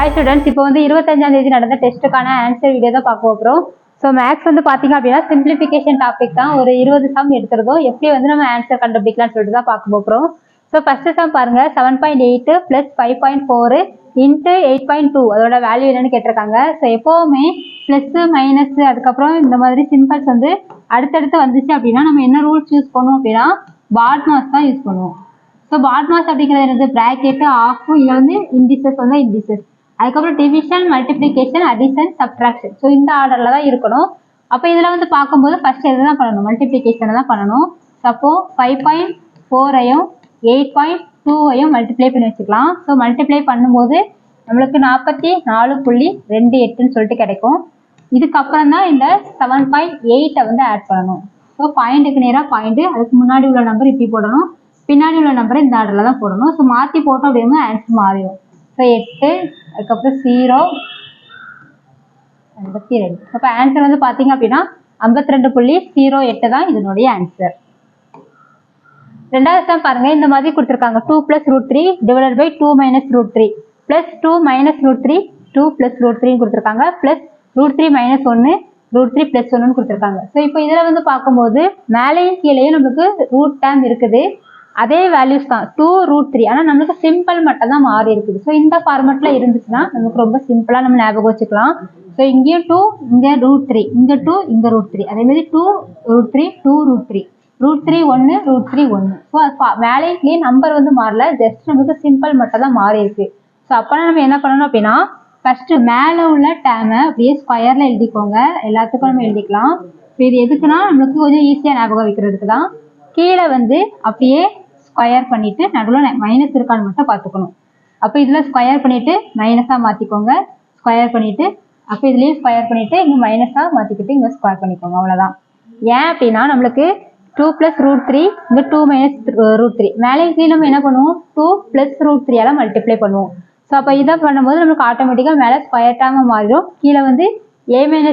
Hi students, இப்போ வந்து 25ஆம் தேதி நடந்த டெஸ்ட்டுக்கான ஆன்சர் வீடியோ தான் பார்க்க போகிறோம். ஸோ மேக்ஸ் வந்து பார்த்தீங்க அப்படின்னா சிம்பிளிஃபிகேஷன் டாபிக் தான். ஒரு 20 சம் எடுத்துருந்தோம். எப்படி வந்து நம்ம ஆன்சர் கண்டுபிடிக்கலாம்னு சொல்லிட்டு தான் பார்க்க போகிறோம். ஸோ ஃபர்ஸ்ட் சம் பாருங்க, 7.8 + 5.4 × 8.2 அதோட வேல்யூ என்னன்னு கேட்டிருக்காங்க. ஸோ எப்போவுமே ப்ளஸ் மைனஸ் அதுக்கப்புறம் இந்த மாதிரி சிம்பிள்ஸ் வந்து அடுத்தடுத்து வந்துச்சு அப்படின்னா நம்ம என்ன ரூல்ஸ் யூஸ் பண்ணுவோம் அப்படின்னா பாட்மாஸ் தான் யூஸ் பண்ணுவோம். ஸோ பாட்மாஸ் அப்படிங்கிறது என்னது, ப்ராக்கெட்டு ஆஃப், இதில் வந்து இண்டிசஸ் வந்து இண்டிசஸ், அதுக்கப்புறம் division, multiplication, addition, subtraction. So இந்த ஆர்டரில் தான் இருக்கணும். அப்போ இதில் வந்து பார்க்கும்போது ஃபர்ஸ்ட் எது தான் பண்ணணும், மல்டிப்ளிகேஷனை தான் பண்ணணும். அப்போ 5.4ஐயும் 8.2ஐயும் மல்டிப்ளை பண்ணி வச்சுக்கலாம். ஸோ மல்டிப்ளை பண்ணும்போது நம்மளுக்கு 44.28ன்னு சொல்லிட்டு கிடைக்கும். இதுக்கப்புறம் தான் இந்த 7.8 வந்து ஆட் பண்ணணும். ஸோ பாயிண்ட்டுக்கு நேராக பாயிண்ட், அதுக்கு முன்னாடி உள்ள நம்பர் இப்படி போடணும், பின்னாடி உள்ள நம்பர் இந்த ஆர்டரில் தான் போடணும். ஸோ மாற்றி போட்டோம் அப்படின்னா ஆன்சர் மாறிடும். ஸோ 8, அதுக்கப்புறம் 0, 52. அப்போ ஆன்சர் வந்து பார்த்தீங்க அப்படின்னா 52.08 தான் இதனுடைய ஆன்சர். ரெண்டாவது சம் பாருங்க, இந்த மாதிரி கொடுத்துருக்காங்க. 2 + √3 / 2 - √3 + 2 - √3 2 + √3 கொடுத்துருக்காங்க, + √3 - 1 √3 + 1 கொடுத்துருக்காங்க. ஸோ இப்போ இதில் வந்து பார்க்கும்போது மேலேயும் கீழேயும் நம்மளுக்கு ரூட் டேம் இருக்குது, அதே வேல்யூஸ் தான் 2 √3. ஆனால் நம்மளுக்கு சிம்பிள் மட்டும் தான் மாறி இருக்குது. ஸோ இந்த ஃபார்மெட்டில் இருந்துச்சுன்னா நமக்கு ரொம்ப சிம்பிளாக நம்ம ஞாபகம் வச்சுக்கலாம். ஸோ இங்கேயும் 2, இங்கே √3, இங்கே 2, இங்கே √3, அதேமாதிரி 2 √3 2 √3 √3 1 √3 1. ஸோ மேலேயே நம்பர் வந்து மாறல, ஜஸ்ட் நமக்கு சிம்பிள் மட்டும் தான் மாறி இருக்கு. ஸோ அப்போனா நம்ம என்ன பண்ணணும் அப்படின்னா ஃபர்ஸ்ட் மேலே உள்ள டேமை அப்படியே ஸ்கொயரில் எழுதிக்கோங்க. எல்லாத்துக்கும் நம்ம எழுதிக்கலாம். ஸோ இது எதுக்குன்னா நம்மளுக்கு கொஞ்சம் ஈஸியாக ஞாபகம் வைக்கிறதுக்கு தான். கீழே வந்து அப்படியே ஸ்கொயர் பண்ணிட்டு நடுவில் மைனஸ் இருக்கான்னு மட்டும் பார்த்துக்கணும். அப்போ இதில் ஸ்கொயர் பண்ணிட்டு மைனஸாக மாற்றிக்கோங்க, ஸ்கொயர் பண்ணிட்டு அப்போ இதுலேயும் ஸ்கொயர் பண்ணிட்டு இங்கே மைனஸாக மாற்றிக்கிட்டு இங்கே ஸ்கொயர் பண்ணிக்கோங்க, அவ்வளோதான். ஏன் அப்படின்னா நம்மளுக்கு 2 + √3 இங்கே 2 - √3 மேலே கீழே நம்ம என்ன பண்ணுவோம், 2 + √3 மல்டிப்ளை பண்ணுவோம். ஸோ அப்போ இதை பண்ணும்போது நம்மளுக்கு ஆட்டோமேட்டிக்காக மேலே ஸ்கொயர் டேமாக மாறிடும், கீழே வந்து a - b × a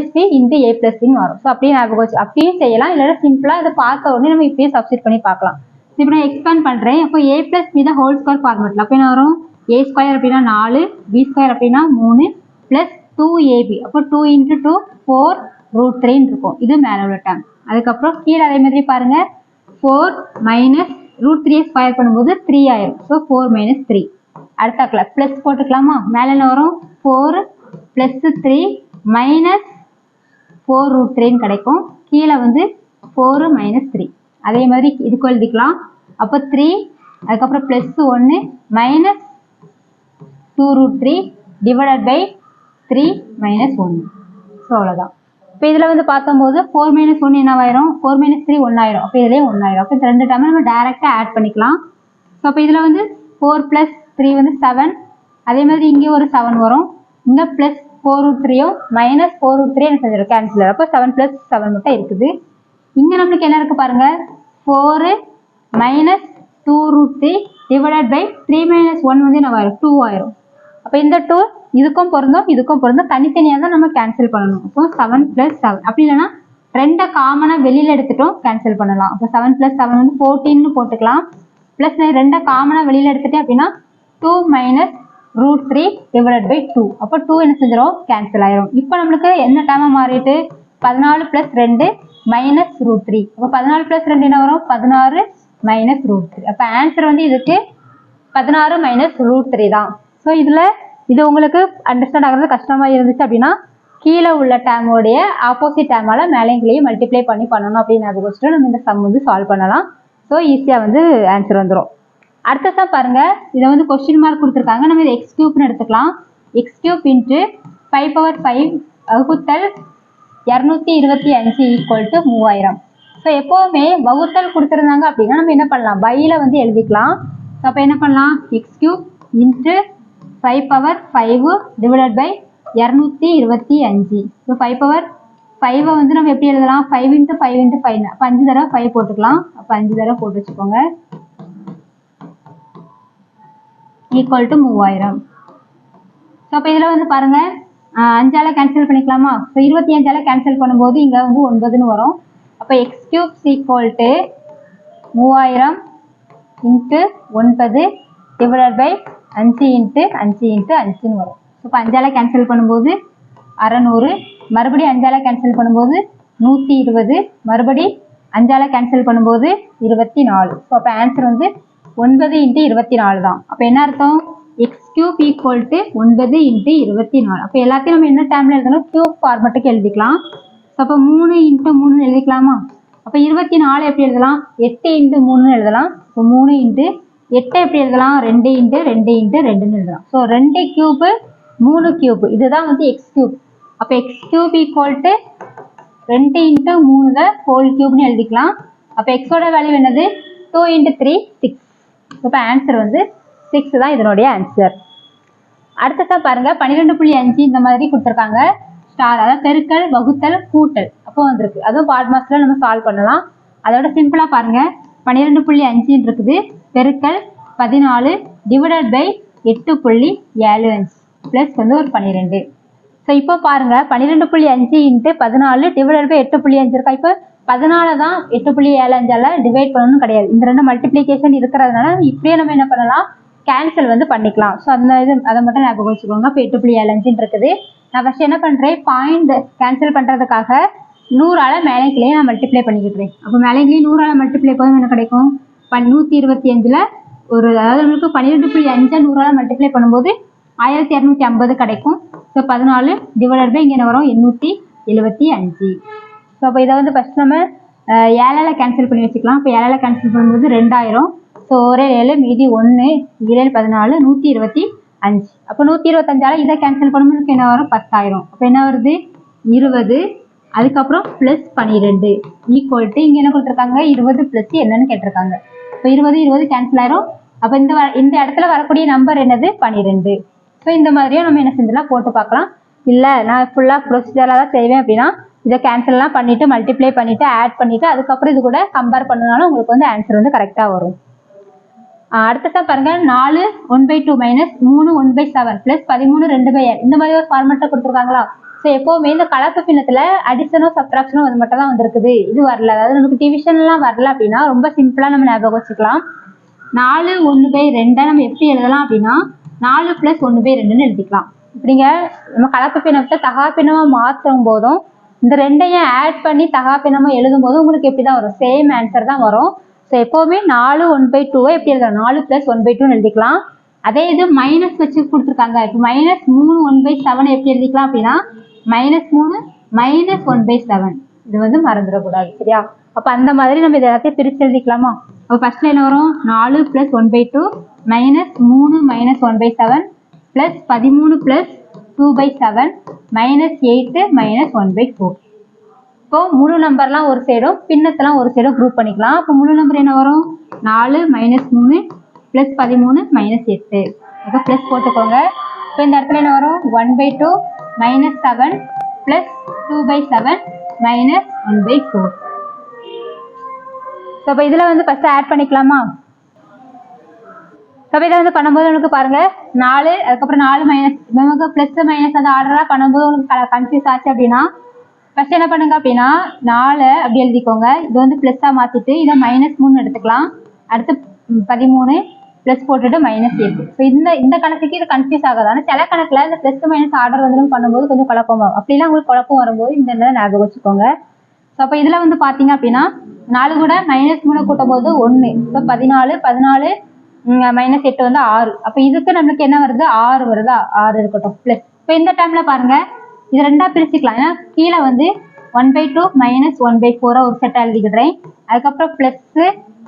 + b வரும். ஸோ அப்படியே ஞாபகம் வச்சு அப்படியும் செய்யலாம், இல்லைன்னா சிம்பிளாக இதை பார்த்த உடனே நம்ம இப்படியே சப்ஸ்டிட் பண்ணி பார்க்கலாம். இப்போ நான் எக்ஸ்பேண்ட் பண்ணுறேன். அப்போ a + b தான் ஹோல் ஸ்கொயர் ஃபார்மெட்டில். அப்போ என்ன வரும், a² அப்படின்னா 4, b² அப்படின்னா 3 + 2ab. அப்போ 2 × 2 4 √3 இருக்கும். இது மேலே உள்ள டேம். அதுக்கப்புறம் கீழே அதே மாதிரி பாருங்க, 4 - √3 ஸ்கொயர் பண்ணும்போது 3 ஆயிரும். ஸோ 4 - 3. அடுத்தாக்கல ப்ளஸ் போட்டுக்கலாமா, மேலே என்ன வரும், 4 + 3 - 4 √3 கிடைக்கும். கீழே வந்து 4 - 3. அதே மாதிரி இதுக்கு எழுதிக்கலாம். அப்போ 3, அதுக்கப்புறம் +1 - 2 √3 / 3 - 1. ஸோ அவ்வளோதான். இப்போ இதில் வந்து பார்க்கும்போது 4 - 1 என்னவாயிரும், 4 - 3 1 ஆயிரும். அப்போ இதுலேயும் 1 ஆயிரும். அப்போ இந்த ரெண்டு டைம் நம்ம டேரெக்டாக ஆட் பண்ணிக்கலாம். ஸோ அப்போ இதில் வந்து 4 + 3 வந்து 7, அதே மாதிரி இங்கே ஒரு 7 வரும், இங்கே +4 √3யும் -4 √3 என்ன செஞ்சிடும், கேன்சல். அப்போ 7 + 7 மட்டும் இருக்குது. இங்கே நம்மளுக்கு என்ன இருக்குது பாருங்க, 4 - 2 √3 / 3 - 1 வந்து என்ன ஆயிரும், 2 ஆயிரும். அப்போ இந்த 2 இதுக்கும் பொருந்தும் இதுக்கும் பொருந்தும், தனித்தனியாக தான் நம்ம கேன்சல் பண்ணணும். அப்போ 7 + 7, அப்படி இல்லைன்னா ரெண்டை காமனாக வெளியில் எடுத்துட்டோம் கேன்சல் பண்ணலாம். அப்போ 7 + 7 வந்து 14ன்னு போட்டுக்கலாம். ப்ளஸ் ரெண்டை காமனாக வெளியில் எடுத்துட்டேன் அப்படின்னா 2 - √3 / 2. அப்போ 2 என்ன செஞ்சிடும், கேன்சல் ஆயிரும். இப்போ நம்மளுக்கு என்ன டைமாக மாறிட்டு 14 + 2 - √3. அப்போ 14 + 2 என்ன வரும், 16 - √3. அப்போ ஆன்சர் வந்து இதுக்கு 16 - √3 தான். ஸோ இதில் இது உங்களுக்கு அண்டர்ஸ்டாண்ட் ஆகிறது கஷ்டமாக இருந்துச்சு அப்படின்னா கீழே உள்ள டேமோடைய ஆப்போசிட் டேமால் மேலேங்களையும் மல்டிப்ளை பண்ணி பண்ணணும் அப்படின்னு ஞாபகம் வச்சுட்டு நம்ம இந்த சம் வந்து சால்வ் பண்ணலாம். ஸோ ஈஸியாக வந்து ஆன்சர் வந்துடும். அடுத்த சம் பாருங்க, இதை வந்து கொஸ்டின் மார்க் கொடுத்துருக்காங்க. நம்ம இதை x³ எடுத்துக்கலாம். x³ × 5/5 வகுத்தல் 225 = 3000. ஸோ எப்போவுமே வகுத்தல் கொடுத்துருந்தாங்க அப்படின்னா நம்ம என்ன பண்ணலாம், பையில் வந்து எழுதிக்கலாம். அப்போ என்ன பண்ணலாம், x³ × 5/5 / 225. ஸோ 5/5 வந்து நம்ம எப்படி எழுதலாம், 5 × 5 × 5. அப்போ 5 தடவை 5 போட்டுக்கலாம். அப்போ 5 தடவை போட்டு வச்சுக்கோங்க, = 3000. ஸோ அப்போ இதில் வந்து பாருங்க 5ஆல் கேன்சல் பண்ணிக்கலாமா. ஸோ 25ஆல் கேன்சல் பண்ணும்போது இங்கே வந்து 9ன்னு வரும். அப்போ x³ = 3000 × 9 / 5 × 5 × 5ன்னு வரும். ஸோ இப்போ 5ஆல் கேன்சல் பண்ணும்போது 600, மறுபடியும் 5ஆல் கேன்சல் பண்ணும்போது 120, மறுபடி 5ஆல் கேன்சல் பண்ணும்போது 24. ஸோ அப்போ ஆன்சர் வந்து 9 × 24 தான். அப்போ என்ன அர்த்தம்? x³ = 9 × 24. அப்போ எல்லாத்தையும் நம்ம என்ன டேர்மில் எழுதணும்? கியூப் ஃபார்மெட்டுக்கு எழுதிக்கலாம். ஸோ அப்போ 3 × 3 எழுதிக்கலாமா? அப்போ 24 எப்படி எழுதலாம்? 8 × 3 எழுதலாம். இப்போ 3 × 8 எப்படி எழுதலாம்? 2 × 2 × 2 எழுதலாம். ஸோ 2 கியூப் 3 கியூப் இதுதான் வந்து x³. அப்போ x³ = 2 × 3 ஹோல் கியூப்னு எழுதிக்கலாம். அப்போ எக்ஸோட வேல்யூ என்னது? 2 × 3 6. இப்போ ஆன்சர் வந்து 6 தான் இதனுடைய ஆன்சர். அடுத்ததான் பாருங்க 12.5 இந்த மாதிரி கொடுத்துருக்காங்க. ஸ்டார் அதாவது பெருக்கல் வகுத்தல் கூட்டல் அப்போ வந்திருக்கு. அதுவும் பார்ட் மாஸ்டர்ல நம்ம சால்வ் பண்ணலாம். அதோட சிம்பிளா பாருங்க 12.5 இருக்குது பெருக்கல் 14 டிவைடட் பை 8.75 பிளஸ் வந்து ஒரு 12. ஸோ இப்போ பாருங்க 12.5 × 14 டிவைடட் பை 8.5 இருக்கா? இப்போ 14 தான் 8.75ஆல டிவைட் பண்ணணும்னு கிடையாது. இந்த ரெண்டு மல்டிப்ளிகேஷன் இருக்கிறதுனால இப்படியே நம்ம என்ன பண்ணலாம்? கேன்சல் வந்து பண்ணிக்கலாம். ஸோ அந்த அதை மட்டும் ஞாபகம் வச்சுக்கோங்க. இப்போ 8.75 இருக்குது. நான் ஃபர்ஸ்ட் என்ன பண்ணுறேன்? பாயிண்ட் கேன்சல் பண்ணுறதுக்காக 100ஆல் மேலே கீழே நான் மல்டிப்ளை பண்ணிக்கிட்டுறேன். அப்போ மேலே கீழே 100ஆல் மல்டிப்ளை போதும் என்ன கிடைக்கும்? 125ல் ஒரு அதாவது நம்மளுக்கு 12.5 100ஆல் மல்டிப்ளை பண்ணும்போது 1250 கிடைக்கும். ஸோ 14 டிவைடட் பை இங்கே என்ன வரும்? 875. ஸோ அப்போ இதை வந்து ஃபஸ்ட் நம்ம 7ஆல் கேன்சல் பண்ணி வச்சுக்கலாம். இப்போ 7ஆல் கேன்சல் பண்ணும்போது 2000. ஸோ ஒரே 7 மீதி 1 7 14 125. அப்போ 125ஆல் இதை கேன்சல் பண்ணும்போது என்ன வரும்? 10,000. அப்போ என்ன வருது? 20 அதுக்கப்புறம் ப்ளஸ் 12 ஈக்குவல் இங்கே என்ன கொடுத்துருக்காங்க? 20 ப்ளஸ் என்னன்னு கேட்டிருக்காங்க. இப்போ 20 கேன்சல் ஆயிரும். அப்போ இந்த இடத்துல வரக்கூடிய நம்பர் என்னது? 12. ஸோ இந்த மாதிரியும் நம்ம என்ன செஞ்சலாம்? போட்டு பார்க்கலாம். இல்லை நான் ஃபுல்லாக ப்ரொசீஜராக தான் செய்வேன் அப்படின்னா இதை கேன்சல்லாம் பண்ணிவிட்டு மல்டிப்ளை பண்ணிவிட்டு ஆட் பண்ணிவிட்டு அதுக்கப்புறம் இது கூட கம்பேர் பண்ணனாலும் உங்களுக்கு வந்து ஆன்சர் வந்து கரெக்டாக வரும். அடுத்ததாக பாருங்கள் 4 1/2 மைனஸ் 3 1/7 ப்ளஸ் 13 2/7 இந்த மாதிரி ஒரு ஃபார்மெட்டை கொடுத்துருக்காங்களா? ஸோ எப்போவுமே இந்த கலப்பு பின்னத்தில் அடிஷனோ சப்ட்ராக்ஷனோ அது மட்டும் தான் வந்திருக்குது. இது வரல. அதாவது நமக்கு டிவிஷன்லாம் வரல அப்படின்னா ரொம்ப சிம்பிளாக நம்ம ஞாபகம் வச்சுக்கலாம். 4 1/2 நம்ம எப்படி எழுதலாம் அப்படின்னா 4 + 1/2 எழுதிக்கலாம். இப்படிங்க நம்ம கலப்பு பின்னத்தை தகா பின்னமாக மாற்றும் போதும் இந்த ரெண்டையும் ஆட் பண்ணி தகா பின்னமாக எழுதும் போதும் உங்களுக்கு எப்படி தான் வரும்? சேம் ஆன்சர் தான் வரும். ஸோ எப்போவுமே 4 1/2 எப்படி எழுதலாம்? 4 + 1/2 எழுதிக்கலாம். அதே இது மைனஸ் வச்சு கொடுத்துருக்காங்க. இப்போ -3 1/7 எப்படி எழுதிக்கலாம் அப்படின்னா -3 -1/7 இது வந்து மறந்துடக்கூடாது. சரியா? அப்போ அந்த மாதிரி நம்ம இதை எல்லாத்தையும் பிரித்து எழுதிக்கலாமா? அப்போ ஃபர்ஸ்ட்ல என்ன வரும்? 4 + 1/2 -3 -1/7 ப்ளஸ் 13 + 2/7 -8 -1/4. இப்போ முழு நம்பர்லாம் ஒரு சைடும் பின்னத்தெல்லாம் ஒரு சைடும் குரூப் பண்ணிக்கலாம். அப்போ முழு நம்பர் என்ன வரும்? 4 -3 + 13 -8. அப்போ ப்ளஸ் போட்டுக்கோங்க. இப்போ இந்த இடத்துல என்ன வரும்? 1/2 -7 + 2/7 -1/4. ஸோ இப்போ இதில் வந்து ஃபஸ்ட்டு ஆட் பண்ணிக்கலாமா? ஸோ இதை வந்து பண்ணும்போது உங்களுக்கு பாருங்கள் 4 அதுக்கப்புறம் 4 மைனஸ் நமக்கு ப்ளஸ் மைனஸ் அந்த ஆர்டராக பண்ணும்போது உங்களுக்கு கன்ஃபியூஸ் ஆச்சு அப்படின்னா ஃபஸ்ட் என்ன பண்ணுங்க அப்படின்னா 4 அப்படி எழுதிக்கோங்க. இது வந்து ப்ளஸ்ஸாக மாற்றிட்டு இதை -3 எடுத்துக்கலாம். அடுத்து 13 ப்ளஸ் போட்டுட்டு -8. ஸோ இந்த கணக்குக்கு இது கன்ஃபியூஸ் ஆகாது. ஆனால் சில கணக்கில் இந்த ப்ளஸ் மைனஸ் ஆர்டர் வந்து பண்ணும்போது கொஞ்சம் குழப்பமாகும். அப்படிலாம் உங்களுக்கு குழப்பம் வரும்போது இந்த ஞாபகம் வச்சுக்கோங்க. ஸோ அப்போ இதில் வந்து பார்த்தீங்க அப்படின்னா 4 கூட -3 கூட்டும் போது 1. ஸோ 14 -8 வந்து 6. அப்போ இதுக்கு நம்மளுக்கு என்ன வருது? 6 வருதா? 6 இருக்கட்டும் ப்ளஸ். இப்போ இந்த டைமில் பாருங்கள் இது ரெண்டாக பிரிச்சுக்கலாம். ஏன்னா கீழே வந்து 1/2 -1/4 ஒரு செட்டாக எழுதிக்கிடுறேன். அதுக்கப்புறம் ப்ளஸ்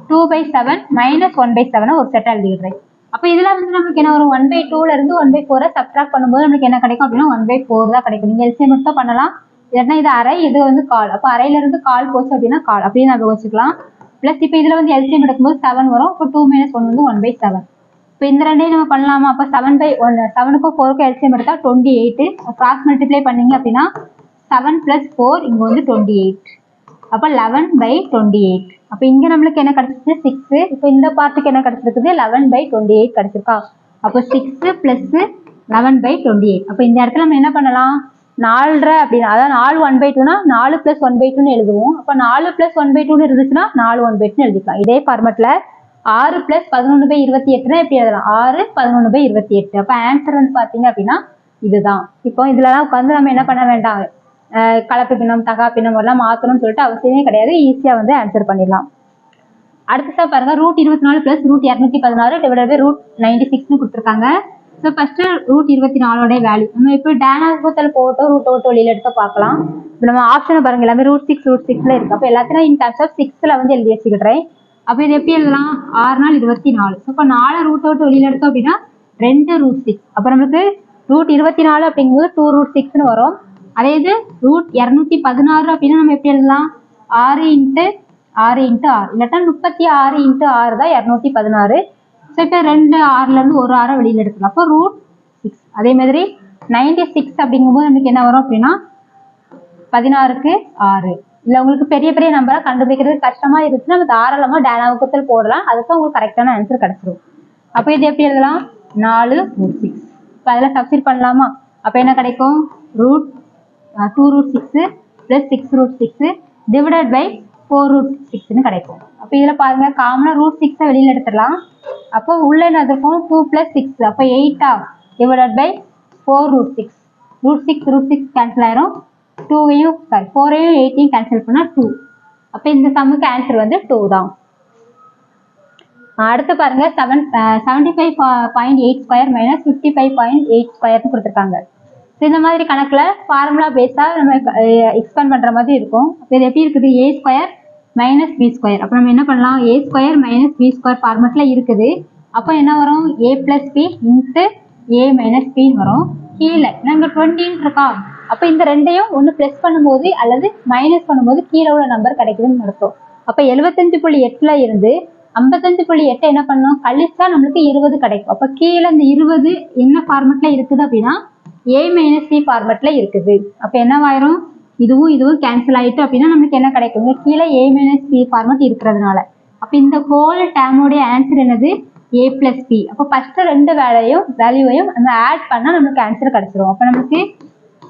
2/7 -1/7 ஒரு செட்டாக எழுதிக்கிடுறேன். அப்போ இதில் வந்து நமக்கு என்ன வரும்? 1/2 1/4 சப்ட்ராக்ட் பண்ணும்போது நமக்கு என்ன கிடைக்கும் அப்படின்னா 1/4 தான் கிடைக்கும். நீங்கள் எல்சிஎம் மட்டும் பண்ணலாம். இல்லைன்னா இது அரை இது வந்து கால். அப்போ அரையிலிருந்து கால் போச்சு அப்படின்னா கால் அப்படின்னு நம்ம வச்சுக்கலாம். ப்ளஸ் இப்போ இதில் வந்து எல்சிஎம் எடுக்கும்போது 7 வரும். இப்போ 2 - 1 வந்து 1/7. இப்போ இந்த ரெண்டையும் நம்ம பண்ணலாமா? அப்போ 7/1 7க்கும் 4க்கும் எல்சிஎம் எடுத்தால் 28. கிராஸ் மல்டிப்ளை பண்ணிங்க அப்படின்னா 7 + 4 இங்கே வந்து 28. அப்போ 11/28. அப்போ இங்கே நம்மளுக்கு என்ன கிடச்சிச்சு? 6. இப்போ இந்த பார்ட்டுக்கு என்ன கிடச்சிருக்குது? 11/28 கிடச்சிருக்கா? அப்போ 6 + 11/28. அப்போ இந்த இடத்துல நம்ம என்ன பண்ணலாம்? 4 அப்படின்னா அதாவது 4 1/2னா 4 + 1/2 எழுதுவோம். அப்போ 4 + 1/2 இருந்துச்சுன்னா 4 1/2 எழுதிக்கலாம். இதே ஃபார்மெட்டில் 6 + 11/28 எப்படி எழுதலாம்? 6 11/28. அப்போ ஆன்சர் வந்து பார்த்தீங்க அப்படின்னா இதுதான். இப்போ இதுலலாம் உட்காந்து நம்ம என்ன பண்ண வேண்டாம், கலப்பு பின்னம் தகா பின்னம் எல்லாம் மாற்றணும்னு சொல்லிட்டு அவசியமே கிடையாது. ஈஸியா வந்து ஆன்சர் பண்ணிடலாம். அடுத்ததா பாருங்க √24 பிளஸ் √216 டிவைடட் பை √96 கொடுத்துருக்காங்க. ஸோ ஃபர்ஸ்ட் √24 வேல்யூ நம்ம இப்போ டேனாகுத்தல் போட்டோ ரூட் விட்டு வெளியில எடுத்து பார்க்கலாம். இப்போ நம்ம ஆப்ஷனை பாருங்க எல்லாமே √6 இருக்கு. அப்போ எல்லாத்தையும் இன் டர்ம்ஸ் ஆஃப் 6ல வந்து எழுதி வச்சுக்கிட்டேன். அப்போ இது எப்படி எழுதலாம், 6 நாள் 24. ஸோ இப்போ 4 ரூட்டை விட்டு வெளியில எடுத்தோம் அப்படின்னா 2√6. அப்போ நம்மளுக்கு √24 அப்படிங்கும்போது 2√6ன்னு வரும். அதே இது √216 அப்படின்னா நம்ம எப்படி எழுதலாம், 6 × 6 × 6 இல்லாட்டா 36 × 6 தான் 216. ஸோ இப்போ 2 6லேருந்து ஒரு 6 வெளியில் எடுக்கலாம். அப்போ √6. அதே மாதிரி 96 அப்படிங்கும்போது நமக்கு என்ன வரும் அப்படின்னா 16க்கு 6. இல்லை உங்களுக்கு பெரிய பெரிய நம்பரை கண்டுபிடிக்கிறது கஷ்டமா இருந்துச்சுன்னா நம்ம தாராளமாக டேனாகுத்தல் போடலாம். அதுக்கு உங்களுக்கு கரெக்டான ஆன்சர் கிடைச்சிடும். அப்போ இது எப்படி எழுதலாம், 4√6. இப்போ அதில் சப்ஸ்டிட் பண்ணலாமா? அப்போ என்ன கிடைக்கும், √2√6 + 6√6 டிவைடட் பை 4√6ன்னு கிடைக்கும். அப்போ இதில் பாருங்க காமனாக √6 வெளியில் எடுத்துடலாம். அப்போ உள்ள என்ன இருக்கும், 2 + 6 அப்போ 8 டிவைடட் பை 4√6. √6 கேன்சல் ஆயிரும். 4ஐயும் 8ஐயும் கேன்சல் பண்ணா 2. அப்போ இந்த சம்முக்கு ஆன்சர் வந்து 2 தான். அடுத்து பாருங்க 75.8² - 55.8² கொடுத்துருக்காங்க. இந்த மாதிரி கணக்குல ஃபார்முலா பேஸா நம்ம எக்ஸ்பேண்ட் பண்ற மாதிரி இருக்கும். இது எப்படி இருக்குது, a² - b². அப்போ நம்ம என்ன பண்ணலாம், a² - b² ஃபார்மேட்ல இருக்குது. அப்போ என்ன வரும், a + b × a - b வரும். கீழே நாங்க 20 இருக்கா, அப்போ இந்த ரெண்டையும் ஒன்று பிளஸ் பண்ணும்போது அல்லது மைனஸ் பண்ணும்போது கீழே உள்ள நம்பர் கிடைக்குதுன்னு அர்த்தம். அப்போ 75.8ல இருந்து 55.8 என்ன பண்ணணும், கழிச்சா நம்மளுக்கு 20 கிடைக்கும். அப்போ கீழே இந்த 20 என்ன ஃபார்மேட்ல இருக்குது அப்படின்னா a - c ஃபார்மேட்ல இருக்குது. அப்போ என்னவாயிரும், இதுவும் கேன்சல் ஆயிட்டு அப்படின்னா நம்மளுக்கு என்ன கிடைக்கும், கீழே a - c ஃபார்மேட் இருக்கிறதுனால. அப்போ இந்த ஹோல் டேர்மோடைய ஆன்சர் என்னது, a + b. அப்போ ஃபர்ஸ்ட் ரெண்டு வேல்யூவையும் நம்ம ஆட் பண்ணா நம்மளுக்கு ஆன்சர் கிடைச்சிரும். அப்போ நமக்கு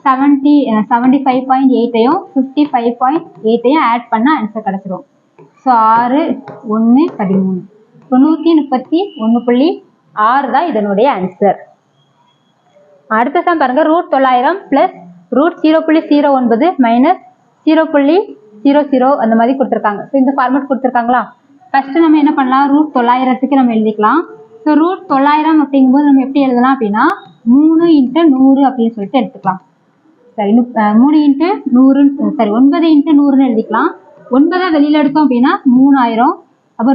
75.8ஐயும் 55.8ஐயும் ஆட் பண்ணா ஆன்சர் கிடைச்சிரும். ஸோ 6 1 13 931.6 தான் இதனுடைய ஆன்சர். அடுத்த சம் பாருங்க, √900 + √0.09 - 0.00 அந்த மாதிரி கொடுத்துருக்காங்க. ஸோ இந்த ஃபார்மேட் கொடுத்துருக்காங்களா, ஃபர்ஸ்ட் நம்ம என்ன பண்ணலாம், √900க்கு நம்ம எழுதிக்கலாம். ஸோ √900 அப்படிங்கும்போது நம்ம எப்படி எழுதலாம் அப்படின்னா 3 × 100 அப்படின்னு சொல்லிட்டு எடுத்துக்கலாம். சரி 3 × 100 சரி 9 × 100ன்னு எழுதிக்கலாம். 9 வெளியில எடுத்தோம் அப்படின்னா 3000. அப்போ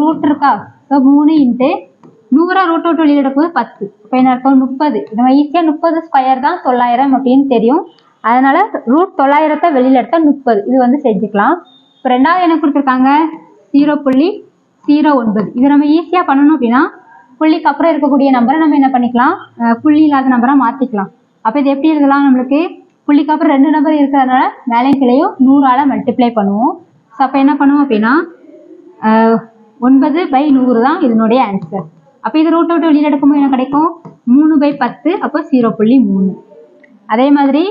ரூட் இருக்கா, ஸோ 3 × 100 ரூட் விட்டு வெளியில எடுக்கும்போது 10. இப்போ என்ன இருக்கும், 30. நம்ம ஈஸியா 30² தான் 900 அப்படின்னு தெரியும். அதனால √900 வெளியில எடுத்தா 30 இது வந்து செஞ்சுக்கலாம். இப்போ ரெண்டாவது என்ன கொடுத்துருக்காங்க, 0.09. இது நம்ம ஈஸியா பண்ணணும் அப்படின்னா புள்ளிக்கு அப்புறம் இருக்கக்கூடிய நம்பரை நம்ம என்ன பண்ணிக்கலாம், புள்ளி இல்லாத நம்பரா மாத்திக்கலாம். அப்போ இது எப்படி எழுதலாம், நம்மளுக்கு புள்ளிக்கு அப்புறம் 2 நம்பர் இருக்கிறதுனால மேலையும் கீழையும் 100ஆல மல்டிப்ளை பண்ணுவோம். ஸோ அப்போ என்ன பண்ணுவோம் அப்படின்னா 9/100 தான் இதனுடைய ஆன்சர். அப்போ இது ரூட் விட்டு வெளியில் எடுக்கும்போது என்ன கிடைக்கும், 3/10 அப்போ 0.3. அதே மாதிரி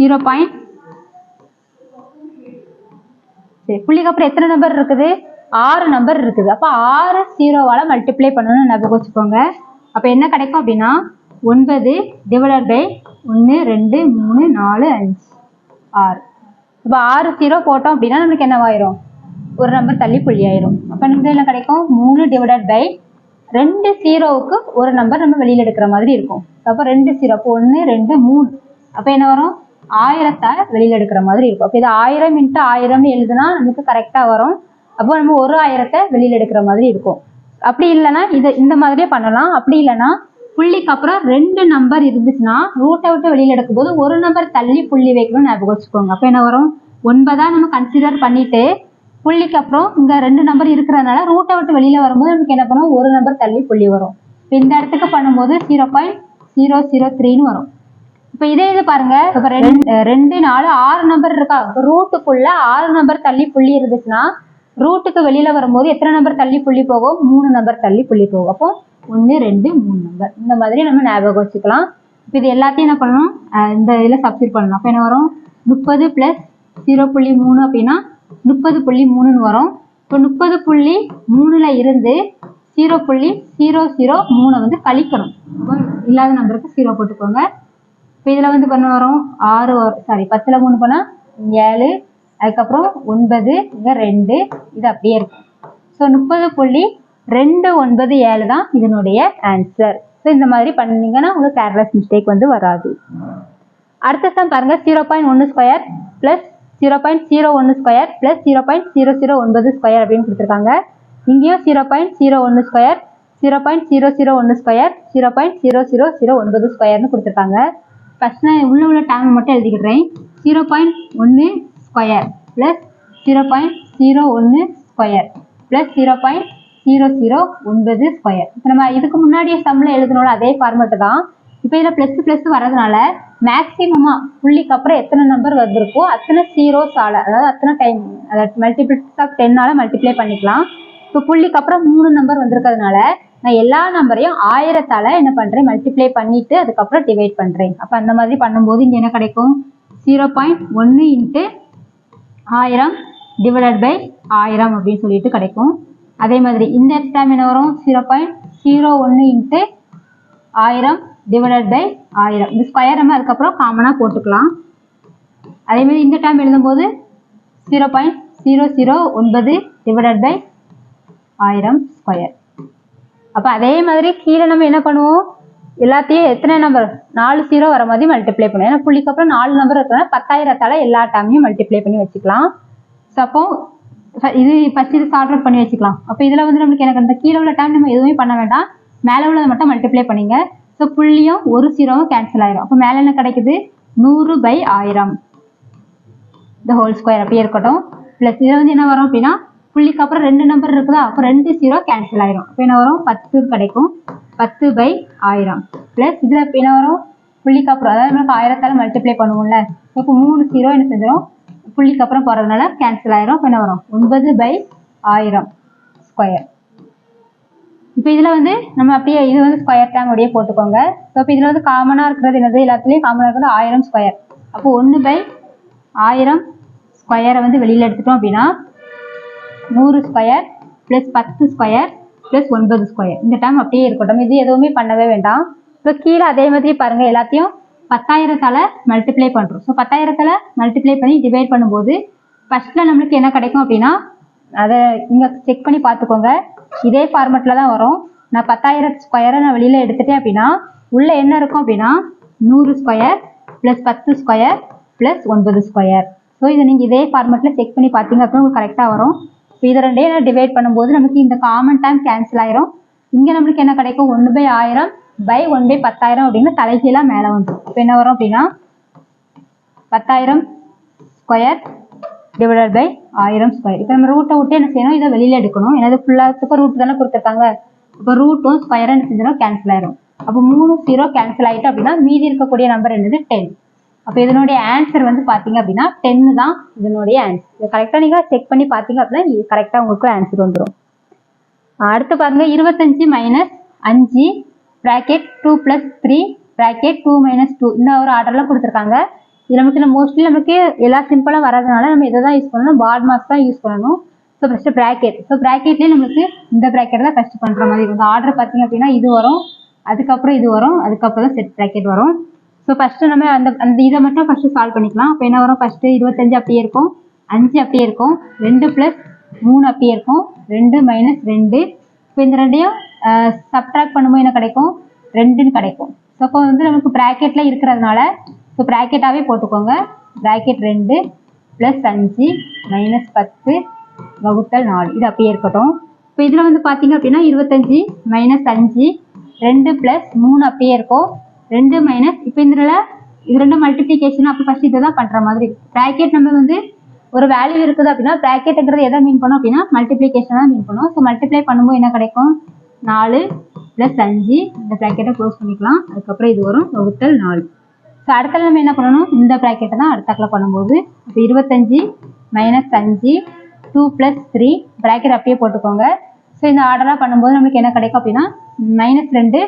0. சரி புள்ளிக்கு அப்புறம் எத்தனை நம்பர் இருக்குது, 6 நம்பர் இருக்குது. அப்போ 6 0வால மல்டிப்ளை பண்ணணும்னு ஞாபகம் வச்சுக்கோங்க. அப்போ என்ன கிடைக்கும் அப்படின்னா 9 டிவைடட் பை 1 2 3 4 5 6. இப்போ 6 0 போட்டோம் அப்படின்னா நமக்கு என்னவாயிரும், ஒரு நம்பர் தள்ளி புள்ளி ஆயிரும். அப்போ நமக்கு என்ன கிடைக்கும், 3 டிவைடட் பை 2 0க்கு ஒரு நம்பர் நம்ம வெளியில் எடுக்கிற மாதிரி இருக்கும். அப்போ 2 0 அப்போ 1 2 3. அப்போ என்ன வரும், 1000 வெளியில் எடுக்கிற மாதிரி இருக்கும். அப்போ இது 1000 × 1000 எழுதுனா நமக்கு கரெக்டாக வரும். அப்போ நம்ம ஒரு 1000 வெளியில் எடுக்கிற மாதிரி இருக்கும். அப்படி இல்லைன்னா இந்த மாதிரியே பண்ணலாம். அப்படி இல்லைன்னா புள்ளிக்கு அப்புறம் 2 நம்பர் இருந்துச்சுன்னா ரூட்டை விட்டு வெளியில் எடுக்கும்போது ஒரு நம்பர் தள்ளி புள்ளி வைக்கணும்னு ஞாபகம் வச்சுக்கோங்க. அப்போ என்ன வரும், 9 நம்ம கன்சிடர் பண்ணிட்டு புள்ளிக்கு அப்புறம் இங்க 2 நம்பர் இருக்கிறதுனால ரூட்டை விட்டு வெளியில வரும்போது நமக்கு என்ன பண்ணும், ஒரு நம்பர் தள்ளி புள்ளி வரும். இப்போ இந்த இடத்துக்கு பண்ணும்போது 0.003ன்னு வரும். இப்போ இதே இது பாருங்க, இப்போ 2 4 6 நம்பர் இருக்கா, ரூட்டுக்குள்ள 6 நம்பர் தள்ளி புள்ளி இருந்துச்சுன்னா ரூட்டுக்கு வெளியில வரும்போது எத்தனை நம்பர் தள்ளி புள்ளி போகும், 3 நம்பர் தள்ளி புள்ளி போகும். அப்போ 1 2 3 நம்பர் இந்த மாதிரி நம்ம ஞாபகம் வச்சுக்கலாம். இப்போ இது எல்லாத்தையும் என்ன பண்ணணும், இந்த இதில் சப்ஸ்டிட் பண்ணணும். அப்போ என்ன வரும், 30 + 0.3 அப்படின்னா 30.3ன்னு வரும். இப்போ 30.3ல இருந்து 0.003 வந்து கழிக்கணும். இல்லாத நம்பருக்கு 0 போட்டுக்கோங்க. இப்போ இதில் வந்து பண்ண வரும் 6 சாரி 10ல் 3 பண்ணால் 7, அதுக்கப்புறம் 9, இங்கே 2, இது அப்படியே இருக்கும். ஸோ 30.297 தான் இதனுடைய ஆன்சர். ஸோ இந்த மாதிரி பண்ணிங்கன்னா உங்களுக்கு கேர்லெஸ் மிஸ்டேக் வந்து வராது. அடுத்த சம் பாருங்க 0.1 square plus 0.01 square plus 0.009 square அப்படின்னு கொடுத்துருக்காங்க. இங்கேயும் 0.01 ஸ்கொயர் 0.001 ஸ்கொயர் 0.0009 ஸ்கொயர்னு கொடுத்துருக்காங்க. ஃபர்ஸ்ட் நான் உள்ள டேர்ம் மட்டும் எழுதிக்கிறேன். 0.1 square plus 0.01 square plus 0.009 square. இப்போ நம்ம இதுக்கு முன்னாடியே சம்மில் எழுதணும்ல அதே ஃபார்மெட்டு தான். இப்போ இதில் ப்ளஸ் ப்ளஸ் வரதுனால மேக்ஸிமமாக புள்ளிக்கு அப்புறம் எத்தனை நம்பர் வந்திருக்கோ அத்தனை ஜீரோஸால், அதாவது அத்தனை டைம், அதாவது மல்டிபிள்ஸ் ஆஃப் 10ஆல் மல்டிப்ளை பண்ணிக்கலாம். இப்போ புள்ளிக்கு அப்புறம் 3 நம்பர் வந்திருக்கிறதுனால நான் எல்லா நம்பரையும் 1000ஆல் என்ன பண்ணுறேன், மல்டிப்ளை பண்ணிவிட்டு அதுக்கப்புறம் டிவைட் பண்ணுறேன். அப்போ அந்த மாதிரி பண்ணும்போது இங்கே என்ன கிடைக்கும், 0.1 × 1000 டிவைடட் பை 1000 அப்படின்னு சொல்லிட்டு கிடைக்கும். அதே மாதிரி இந்த டைம் என்ன வரும், 0.01 × 1000 டிவைடட் பை 1000. இந்த ஸ்கொயர் நம்ம அதுக்கப்புறம் காமனாக போட்டுக்கலாம். அதே மாதிரி இந்த டைம் எழுதும்போது 0.009 டிவைடட் பை 1000 ஸ்கொயர். அப்போ அதே மாதிரி கீழே நம்ம என்ன பண்ணுவோம், எல்லாத்தையும் எத்தனை நம்பர் 4 0 வர மாதிரி மல்டிப்ளை பண்ணுவோம். ஏன்னா புள்ளிக்கு அப்புறம் 4 நம்பர் இருக்கிறனால 10,000ஆல் எல்லா டைமையும் மல்டிப்ளை பண்ணி வச்சுக்கலாம். ஸோ அப்போ இது ஃபஸ்ட் இது சார்ட் அவுட் பண்ணி வச்சுக்கலாம். அப்போ இதில் வந்து நம்மளுக்கு எனக்கு அந்த கீழே உள்ள டைம் நம்ம எதுவுமே பண்ண வேண்டாம், மேலே உள்ளதை மட்டும் மல்டிப்ளை பண்ணிங்க. ஸோ புள்ளியும் ஒரு 0வும் கேன்சல் ஆயிரும். அப்போ மேலே என்ன கிடைக்குது, 100/1000 இந்த ஹோல் ஸ்கொயர் அப்படியே இருக்கட்டும். ப்ளஸ் இதில் வந்து என்ன வரும் அப்படின்னா புள்ளிக்கு அப்புறம் 2 நம்பர் இருக்குதா, அப்போ 2 0 கேன்சல் ஆயிரும். இப்போ என்ன வரும், 10 கிடைக்கும். 10/1000 ப்ளஸ் இதில் இப்போ என்ன வரும், புள்ளிக்கு அப்புறம் அதாவது நமக்கு 1000ஆல் மல்டிப்ளை பண்ணுவோம்ல, இப்போ 3 0 என்ன செஞ்சிடும், புள்ளிக்கு அப்புறம் போகிறதுனால கேன்சல் ஆயிரும். இப்போ என்ன வரும், 9/1000 ஸ்கொயர். இப்போ இதில் வந்து நம்ம அப்படியே இது வந்து ஸ்கொயர் டேம் அப்படியே போட்டுக்கோங்க. ஸோ இப்போ இதில் வந்து காமனாக இருக்கிறது என்னது, எல்லாத்துலேயும் காமனாக இருக்கிறது 1000 ஸ்கொயர். அப்போ 1/1000 ஸ்கொயரை வந்து வெளியில் எடுத்துட்டோம் அப்படின்னா 100 square plus 10 square plus 9 square. இந்த டைம் அப்படியே இருக்கட்டும், இது எதுவுமே பண்ணவே வேண்டாம். இப்போ கீழே அதே மாதிரி பாருங்கள், எல்லாத்தையும் 10,000ஆல் மல்டிப்ளை பண்ணுறோம். ஸோ 10,000ஆல் மல்டிப்ளை பண்ணி டிவைட் பண்ணும்போது ஃபஸ்ட்டில் நம்மளுக்கு என்ன கிடைக்கும் அப்படின்னா, அதை இங்கே செக் பண்ணி பார்த்துக்கோங்க, இதே ஃபார்மெட்டில் தான் வரும். நான் 10,000 ஸ்கொயரை நான் வெளியில் எடுத்துட்டேன் அப்படின்னா உள்ளே என்ன இருக்கும் அப்படின்னா 100 square plus 10 square plus 9 square. So இதை நீங்கள் இதே ஃபார்மெட்டில் செக் பண்ணி பார்த்தீங்க அப்படின்னா உங்களுக்கு கரெக்டாக வரும். இப்போ இதை ரெண்டையும் நான் டிவைட் பண்ணும்போது நமக்கு இந்த காமன் டைம் கேன்சல் ஆயிரும். இங்கே நம்மளுக்கு என்ன கிடைக்கும், 1/1000/1/10,000 அப்படின்னு தலைகீழாக மேலே வந்துடும். இப்போ என்ன வரும் அப்படின்னா 10,000 ஸ்கொயர் டிவைடட் பை 1000 ஸ்கொயர். இப்போ நம்ம ரூட்டை விட்டு என்ன செய்யணும், இதை வெளியில் எடுக்கணும். ஏன்னா இது ஃபுல்லாக ரூட் தானே கொடுத்துருக்காங்க. இப்போ ரூட்டும் ஸ்கொயரும் என்ன செஞ்சிடும், கேன்சல் ஆயிரும். அப்போ 3 0 கேன்சல் ஆகிட்டு அப்படின்னா மீதி இருக்கக்கூடிய நம்பர் என்னது, 10. அப்போ இதனுடைய ஆன்சர் வந்து பார்த்தீங்க அப்படின்னா 10 தான் இதனுடைய ஆன்சர். இது கரெக்டாக நீங்கள் செக் பண்ணி பார்த்தீங்க அப்படின்னா கரெக்டாக உங்களுக்கு ஆன்சர் வந்துடும். அடுத்து பாருங்க 25 - 5 ப்ராக்கெட் 2 + 3 ப்ராக்கெட் 2 - 2 இந்த ஒரு ஆர்டரில் கொடுத்துருக்காங்க. இது நமக்கு மோஸ்ட்லி நமக்கு எல்லாம் சிம்பிளாக வரதுனால நம்ம இதை தான் யூஸ் பண்ணணும், பாட் மார்க்ஸ் தான் யூஸ் பண்ணணும். ஸோ ஃபஸ்ட்டு ப்ராக்கெட், ஸோ ப்ராக்கெட்லேயே நம்மளுக்கு இந்த ப்ராக்கெட் தான் ஃபஸ்ட்டு பண்ணுற மாதிரி இருக்கும். ஆர்டர் பார்த்தீங்க அப்படின்னா இது வரும், அதுக்கப்புறம் இது வரும், அதுக்கப்புறம் தான் செட் ப்ராக்கெட் வரும். ஸோ ஃபஸ்ட்டு நம்ம அந்த இதை மட்டும் ஃபஸ்ட்டு சால்வ் பண்ணிக்கலாம். அப்போ என்ன வரும், ஃபஸ்ட்டு 25 அப்படியே இருக்கும், 5 அப்படியே இருக்கும், 2 + 3 அப்படியே இருக்கும், 2 - 2. இப்போ இந்த ரெண்டையும் சப்ட்ராக்ட் பண்ணும்போது என்ன கிடைக்கும், 2ன்னு கிடைக்கும். ஸோ அப்போ வந்து நமக்கு ப்ராக்கெட்டில் இருக்கிறதுனால ஸோ ப்ராக்கெட்டாகவே போட்டுக்கோங்க. ப்ராக்கெட் 2 + 5 - 10 / 4 இது அப்படியே இருக்கட்டும். இப்போ இதில் வந்து பார்த்தீங்க அப்படின்னா 25 - 5 2 + 3 அப்படியே இருக்கும், 2 - இப்போ இதில் இது 2 மல்டிப்ளிகேஷன். அப்போ ஃபஸ்ட் இதை தான் பண்ணுற மாதிரி. ப்ராக்கெட் நம்ம வந்து ஒரு வேல்யூ இருக்குது அப்படின்னா ப்ராக்கெட்டுங்கிறது எதை மீன் பண்ணோம் அப்படின்னா மல்டிப்ளிகேஷன் தான் மீன் பண்ணும். ஸோ மல்டிப்ளை பண்ணும்போது என்ன கிடைக்கும், 4 + 5 இந்த ப்ராக்கெட்டை க்ளோஸ் பண்ணிக்கலாம். அதுக்கப்புறம் இது வரும் / 4. ஸோ அடுத்த நம்ம என்ன பண்ணணும், இந்த ப்ராக்கெட்டை தான் அடுத்தாக்கில் பண்ணும்போது இப்போ 25 - 5 2 + 3 ப்ராக்கெட் அப்படியே போட்டுக்கோங்க. ஸோ இந்த ஆர்டராக பண்ணும்போது நம்மளுக்கு என்ன கிடைக்கும் அப்படின்னா -2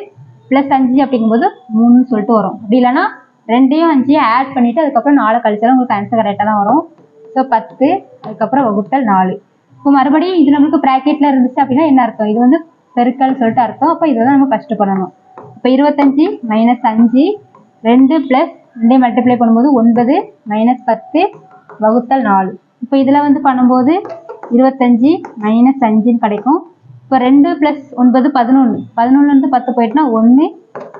+ 5 அப்படிங்கும்போது 3ன்னு சொல்லிட்டு வரும். அப்படி இல்லைன்னா 2யும் 5யும் ஆட் பண்ணிவிட்டு அதுக்கப்புறம் 4 கழிச்சாலும் உங்களுக்கு ஆன்சர் கரெக்டாக தான் வரும். ஸோ 10 அதுக்கப்புறம் / 4. இப்போ மறுபடியும் இது நம்மளுக்கு ப்ராக்கெட்டில் இருந்துச்சு அப்படின்னா என்ன அர்த்தம், இது வந்து பெருக்கல் சொல்லிட்டு அர்த்தம். அப்போ இதை தான் நம்ம ஃபஸ்ட்டு பண்ணணும். அப்போ 25 மைனஸ் 5 2 ப்ளஸ் 2 மல்டிப்ளை பண்ணும்போது 9 மைனஸ் 10 வகுத்தல் 4. இப்போ இதில் வந்து பண்ணும்போது 25 மைனஸ் 5ன்னு கிடைக்கும். இப்போ 2 ப்ளஸ் 9 11 11 10 போயிட்டுனா 1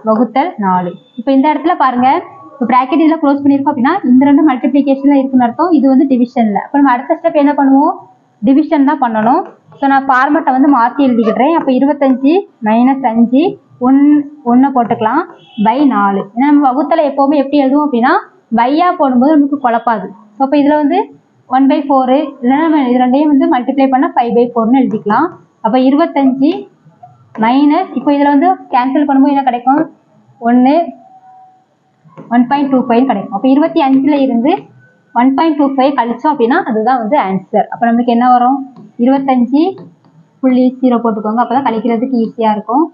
வகுத்தல் 4. இப்போ இந்த இடத்துல பாருங்க, இப்போ ப்ராக்கெட் இதில் க்ளோஸ் பண்ணியிருக்கோம் அப்படின்னா இந்த ரெண்டு மல்டிப்ளிகேஷனில் இருக்குன்னு அர்த்தம். இது வந்து டிவிஷனில். அப்போ நம்ம அடுத்த ஸ்டெப் என்ன பண்ணுவோம், டிவிஷன் தான் பண்ணணும். ஸோ நான் ஃபார்மெட்டை வந்து மாற்றி எழுதிக்கிட்டேன். அப்போ 25 மைனஸ் 5 1 போட்டுக்கலாம் பை 4. ஏன்னா நம்ம வகுத்தலை எப்போவுமே எப்படி எழுதுவோம் அப்படின்னா பையா போடும்போது நமக்கு குழப்பாது. ஸோ அப்போ இதில் வந்து 1/4 இல்லைன்னா நம்ம இது ரெண்டையும் வந்து மல்டிப்ளை பண்ணால் 5/4ன்னு எழுதிக்கலாம். அப்போ 25 மைனஸ், இப்போ இதில் வந்து கேன்சல் பண்ணும்போது என்ன கிடைக்கும், 1.25 கிடைக்கும். அப்போ 25ல் இருந்து 1.25 கழிச்சோம் அப்படின்னா அதுதான் வந்து ஆன்சர். அப்போ நம்மளுக்கு என்ன வரும், 25.0 போட்டுக்கோங்க. அப்போ தான் கழிக்கிறதுக்கு ஈஸியாக இருக்கும்.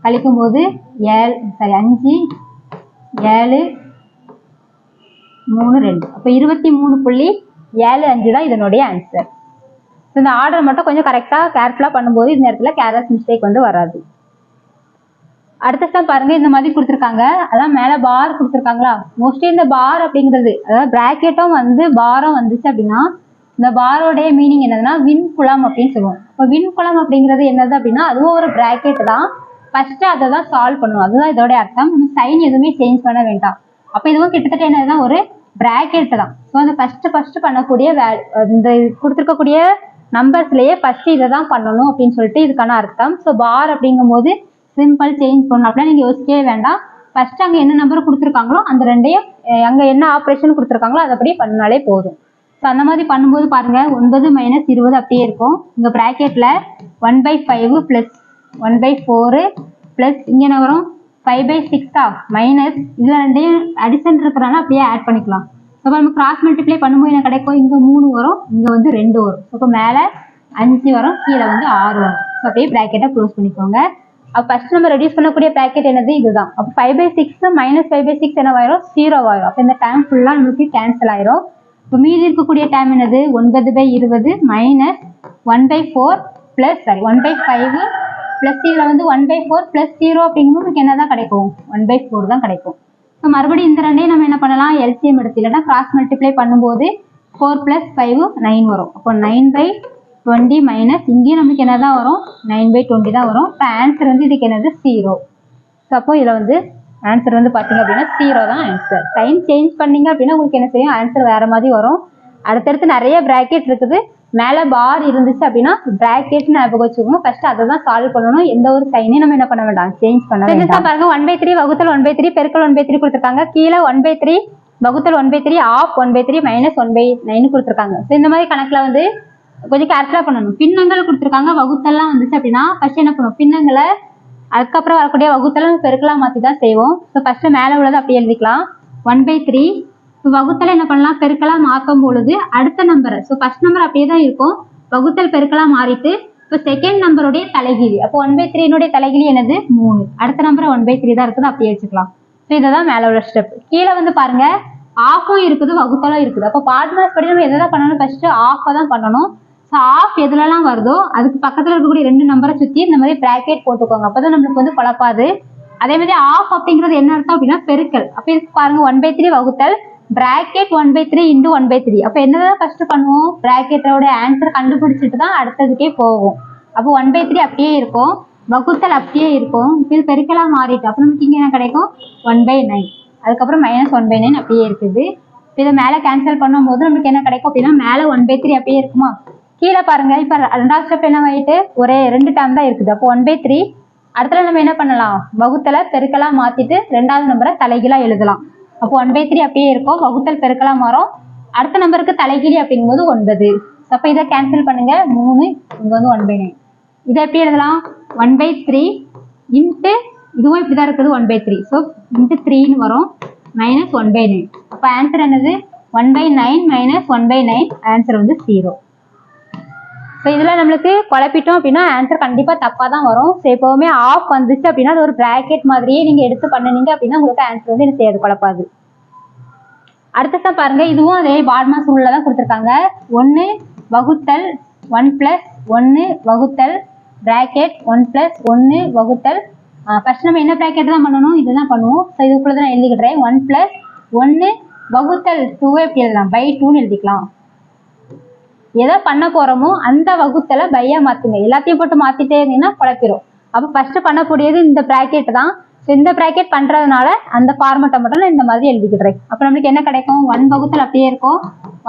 கழிக்கும் போது 5 7 3 2. அப்போ 23.75 தான் இதனுடைய ஆன்சர். இந்த ஆர்டர் மட்டும் கொஞ்சம் கரெக்டாக கேர்ஃபுல்லாக பண்ணும்போது இந்த இடத்துல கேர்லெஸ் மிஸ்டேக் வந்து வராது. அடுத்த ஸ்டெப் பாருங்க, இந்த மாதிரி கொடுத்துருக்காங்க. அதான் மேலே பார் கொடுத்துருக்காங்களா, மோஸ்ட்லி இந்த பார் அப்படிங்கிறது, அதாவது பிராக்கெட்டும் வந்து பாரம் வந்துச்சு அப்படின்னா இந்த பாரோடைய மீனிங் என்னதுன்னா விண்குளம் அப்படின்னு சொல்லுவோம். இப்போ விண்குளம் அப்படிங்கிறது என்னது அப்படின்னா அதுவும் ஒரு பிராக்கெட் தான். ஃபர்ஸ்ட் அதை தான் சால்வ் பண்ணுவோம், அதுதான் இதோட அர்த்தம். நம்ம சைன் எதுவுமே சேஞ்ச் பண்ண வேண்டாம். அப்போ இதுவும் கிட்டத்தட்ட என்னதுன்னா ஒரு பிராக்கெட் தான். ஸோ அந்த ஃபர்ஸ்ட் பண்ணக்கூடிய இந்த கொடுத்துருக்கக்கூடிய நம்பர்ஸ்லேயே ஃபர்ஸ்ட் இதை தான் பண்ணணும் அப்படின்னு சொல்லிட்டு இதுக்கான அர்த்தம். ஸோ பார் அப்படிங்கும்போது சிம்பிள் சேஞ்ச் பண்ணணும் அப்படின்னா நீங்கள் யோசிக்கவே வேண்டாம். ஃபர்ஸ்ட் அங்கே என்ன நம்பர் கொடுத்துருக்காங்களோ அந்த ரெண்டையும் அங்கே என்ன ஆப்ரேஷன் கொடுத்துருக்காங்களோ அதை அப்படியே பண்ணாலே போதும். ஸோ அந்த மாதிரி பண்ணும்போது பாருங்க 9 மைனஸ் 20 அப்படியே இருக்கும். இங்கே ப்ராக்கெட்டில் 1/5 ப்ளஸ் 1/4 ப்ளஸ் இங்கே என்ன வரும் 5/6 மைனஸ் இதில் ரெண்டையும் அடிஷன் இருக்கிறனால அப்படியே ஆட் பண்ணிக்கலாம். அப்போ நம்ம கிராஸ் மல்டிப்ளை பண்ணும்போது என்ன கிடைக்கும், இங்கே 3 வரும், இங்கே வந்து 2 வரும். அப்போ மேலே 5 வரும், கீழே வந்து 6 வரும். ஸோ அப்படியே ப்ராக்கெட்டை க்ளோஸ் பண்ணிக்கோங்க. அப்போ ஃபர்ஸ்ட் நம்ம ரெடியூஸ் பண்ணக்கூடிய ப்ராக்கெட் என்னது, இதுதான். அப்போ 5/6 மைனஸ் 5/6 என்னவாயிரும், 0 ஆயிரும். அப்போ இந்த டைம் ஃபுல்லாக நமக்கு கேன்சல் ஆயிரும். இப்போ மீதி இருக்கக்கூடிய டைம் என்னது 9/20 மைனஸ் 1/4 ப்ளஸ் 1/5 ப்ளஸ் இதில் வந்து 1/4 ப்ளஸ் 0 அப்படிங்கும்போது நமக்கு என்ன தான் கிடைக்கும், 1/4 தான் கிடைக்கும். ஸோ மறுபடியும் இந்த ரெண்டையும் நம்ம என்ன பண்ணலாம், எல்சிஎம் எடுத்து இல்லைன்னா கிராஸ் மல்டிப்ளை பண்ணும்போது 4 + 5 9 வரும். அப்போ 9/20 மைனஸ் இங்கேயும் நமக்கு என்ன தான் வரும், 9/20 தான் வரும். இப்போ ஆன்சர் வந்து இதுக்கு என்னது 0. ஸோ அப்போ இதில் வந்து ஆன்சர் வந்து பார்த்தீங்க அப்படின்னா 0 தான் ஆன்சர். சைன் சேஞ்ச் பண்ணீங்க அப்படின்னா உங்களுக்கு என்ன செய்யும், ஆன்சர் வேறு மாதிரி வரும். அடுத்தடுத்து நிறைய ப்ராக்கெட் இருக்குது. மேலே பார் இருந்துச்சு அப்படின்னா ப்ராக்கெட் ஞாபகம் வச்சுக்கோங்க. ஃபர்ஸ்ட் அதை தான் சால்வ் பண்ணணும். எந்த ஒரு சைனையும் நம்ம என்ன பண்ண வேண்டாம், சேஞ்ச் பண்ண வேண்டாம். பாருங்க 1/3 வகுத்தல் 1/3 பெருக்கல் 1/3 கொடுத்துருக்காங்க. கீழே 1/3 வகுத்தல் 1/3 ஆஃப் 1/3 மைனஸ் 1/9 கொடுத்துருக்காங்க. ஸோ இந்த மாதிரி கணக்கில் வந்து கொஞ்சம் கேர்ஃபுல்லாக பண்ணணும். பின்னங்கள் கொடுத்துருக்காங்க. வகுத்தெல்லாம் வந்துச்சு அப்படின்னா ஃபர்ஸ்ட் என்ன பண்ணுவோம், பின்னங்களை அதுக்கப்புறம் வரக்கூடிய வகுத்தெல்லாம் பெருக்கலாம் மாற்றி தான் செய்வோம். ஸோ ஃபர்ஸ்ட் மேலே உள்ளது அப்படியே எழுதிக்கலாம் 1/3. இப்போ வகுத்தல் என்ன பண்ணலாம், பெருக்கலாம் மாற்றும் பொழுது அடுத்த நம்பரை, ஸோ ஃபர்ஸ்ட் நம்பர் அப்படியே தான் இருக்கும், வகுத்தல் பெருக்கலாம் மாறிட்டு இப்போ செகண்ட் நம்பருடைய தலைகீழி. அப்போ 1/3 தலைகீழி என்னது 3. அடுத்த நம்பர் 1/3 தான் இருக்குது, அப்படியே வச்சுக்கலாம். ஸோ இதை தான் மேலே உள்ள ஸ்டெப். கீழே வந்து பாருங்க ஆஃபும் இருக்குது வகுத்தலும் இருக்குது. அப்போ பார்ட்னர்ஸ் படி நம்ம எதை தான் பண்ணணும், ஃபர்ஸ்ட் ஆஃபை தான் பண்ணணும். ஸோ ஆஃப் எதுலலாம் வருதோ அதுக்கு பக்கத்தில் இருக்கக்கூடிய 2 நம்பரை சுற்றி இந்த மாதிரி ப்ராக்கெட் போட்டுக்கோங்க. அப்போ தான் நம்மளுக்கு வந்து குழப்பாது. அதே மாதிரி ஆஃப் அப்படிங்கிறது என்ன அர்த்தம் அப்படின்னா பெருக்கல். அப்போ இதுக்கு பாருங்க 1/3 வகுத்தல் பிராக்கெட் 1/3 இன்டு 1/3. அப்போ என்னதான் ஃபர்ஸ்ட் பண்ணுவோம், பிராக்கெட்டோட ஆன்சர் கண்டுபிடிச்சிட்டு தான் அடுத்ததுக்கே போகும். அப்போ 1/3 அப்படியே இருக்கும், வகுத்தல் அப்படியே இருக்கும். இது பெருக்கெல்லாம் மாறிட்டு அப்போ நமக்கு இங்கே என்ன கிடைக்கும் 1/9. அதுக்கப்புறம் மைனஸ் 1/9 அப்படியே இருக்குது. இதை மேலே கேன்சல் பண்ணும்போது நமக்கு என்ன கிடைக்கும் அப்படின்னா மேலே 1/3 அப்படியே இருக்குமா. கீழே பாருங்க இப்போ ரெண்டாவது ஸ்டெப் என்ன ஆகிட்டு ஒரே 2 டேர்ம் தான் இருக்குது. அப்போ 1/3 அடுத்த நம்ம என்ன பண்ணலாம், வகுத்தலை பெருக்கெல்லாம் மாற்றிட்டு ரெண்டாவது நம்பரை தலைகீழாக எழுதலாம். அப்போ 1/3 அப்படியே இருக்கும், வகுத்தல் பெருக்கலாம் மாறும். அடுத்த நம்பருக்கு தலைகீழி அப்படிங்கும்போது 9. அப்போ இதை கேன்சல் பண்ணுங்க 3, இங்கே வந்து 1/9. இதை எப்படி எழுதலாம் 1/3 இன்ட்டு இதுவும் இப்படி தான் இருக்குது 1/3. ஸோ இன்ட்டு 3ன்னு வரும் மைனஸ் 1/9. அப்போ ஆன்சர் என்னது 1/9 மைனஸ் 1/9, ஆன்சர் வந்து 0. ஸோ இதில் நம்மளுக்கு குழப்பிட்டோம் அப்படின்னா ஆன்சர் கண்டிப்பாக தப்பாக தான் வரும். ஸோ எப்போவுமே ஆஃப் வந்துச்சு அப்படின்னா அது ஒரு ப்ராக்கெட் மாதிரியே நீங்கள் எடுத்து பண்ணினீங்க அப்படின்னா உங்களுக்கு ஆன்சர் வந்து என்ன செய்யாது, குழப்பாது. அடுத்ததான் பாருங்க இதுவும் அதே பாட்மாஸ் ரூலில் தான் கொடுத்துருக்காங்க. 1 வகுத்தல் 1 + 1 வகுத்தல் ப்ராக்கெட் 1 + 1 வகுத்தல் ஃபர்ஸ்ட் நம்ம என்ன ப்ராக்கெட் தான் பண்ணணும், இதுதான் பண்ணுவோம். ஸோ இதுக்குள்ள தான் எழுதிக்கிட்டேன். 1 + 1 வகுத்தல் 2 எப்படி எழுதலாம், பை 2ன்னு எழுதிக்கலாம். எதை பண்ண போறோமோ அந்த வகுத்தலை பையா மாத்துங்க. எல்லாத்தையும் போட்டு மாத்திட்டே இருந்தீங்கன்னா குழப்பிடும். அப்போ ஃபர்ஸ்ட் பண்ணக்கூடியது இந்த ப்ராக்கெட் தான். இந்த ப்ராக்கெட் பண்றதுனால அந்த ஃபார்மெட்டை மட்டும் நான் இந்த மாதிரி எழுதிக்கிட்டேன். அப்போ நம்மளுக்கு என்ன கிடைக்கும், 1 வகுத்தல் அப்படியே இருக்கும்.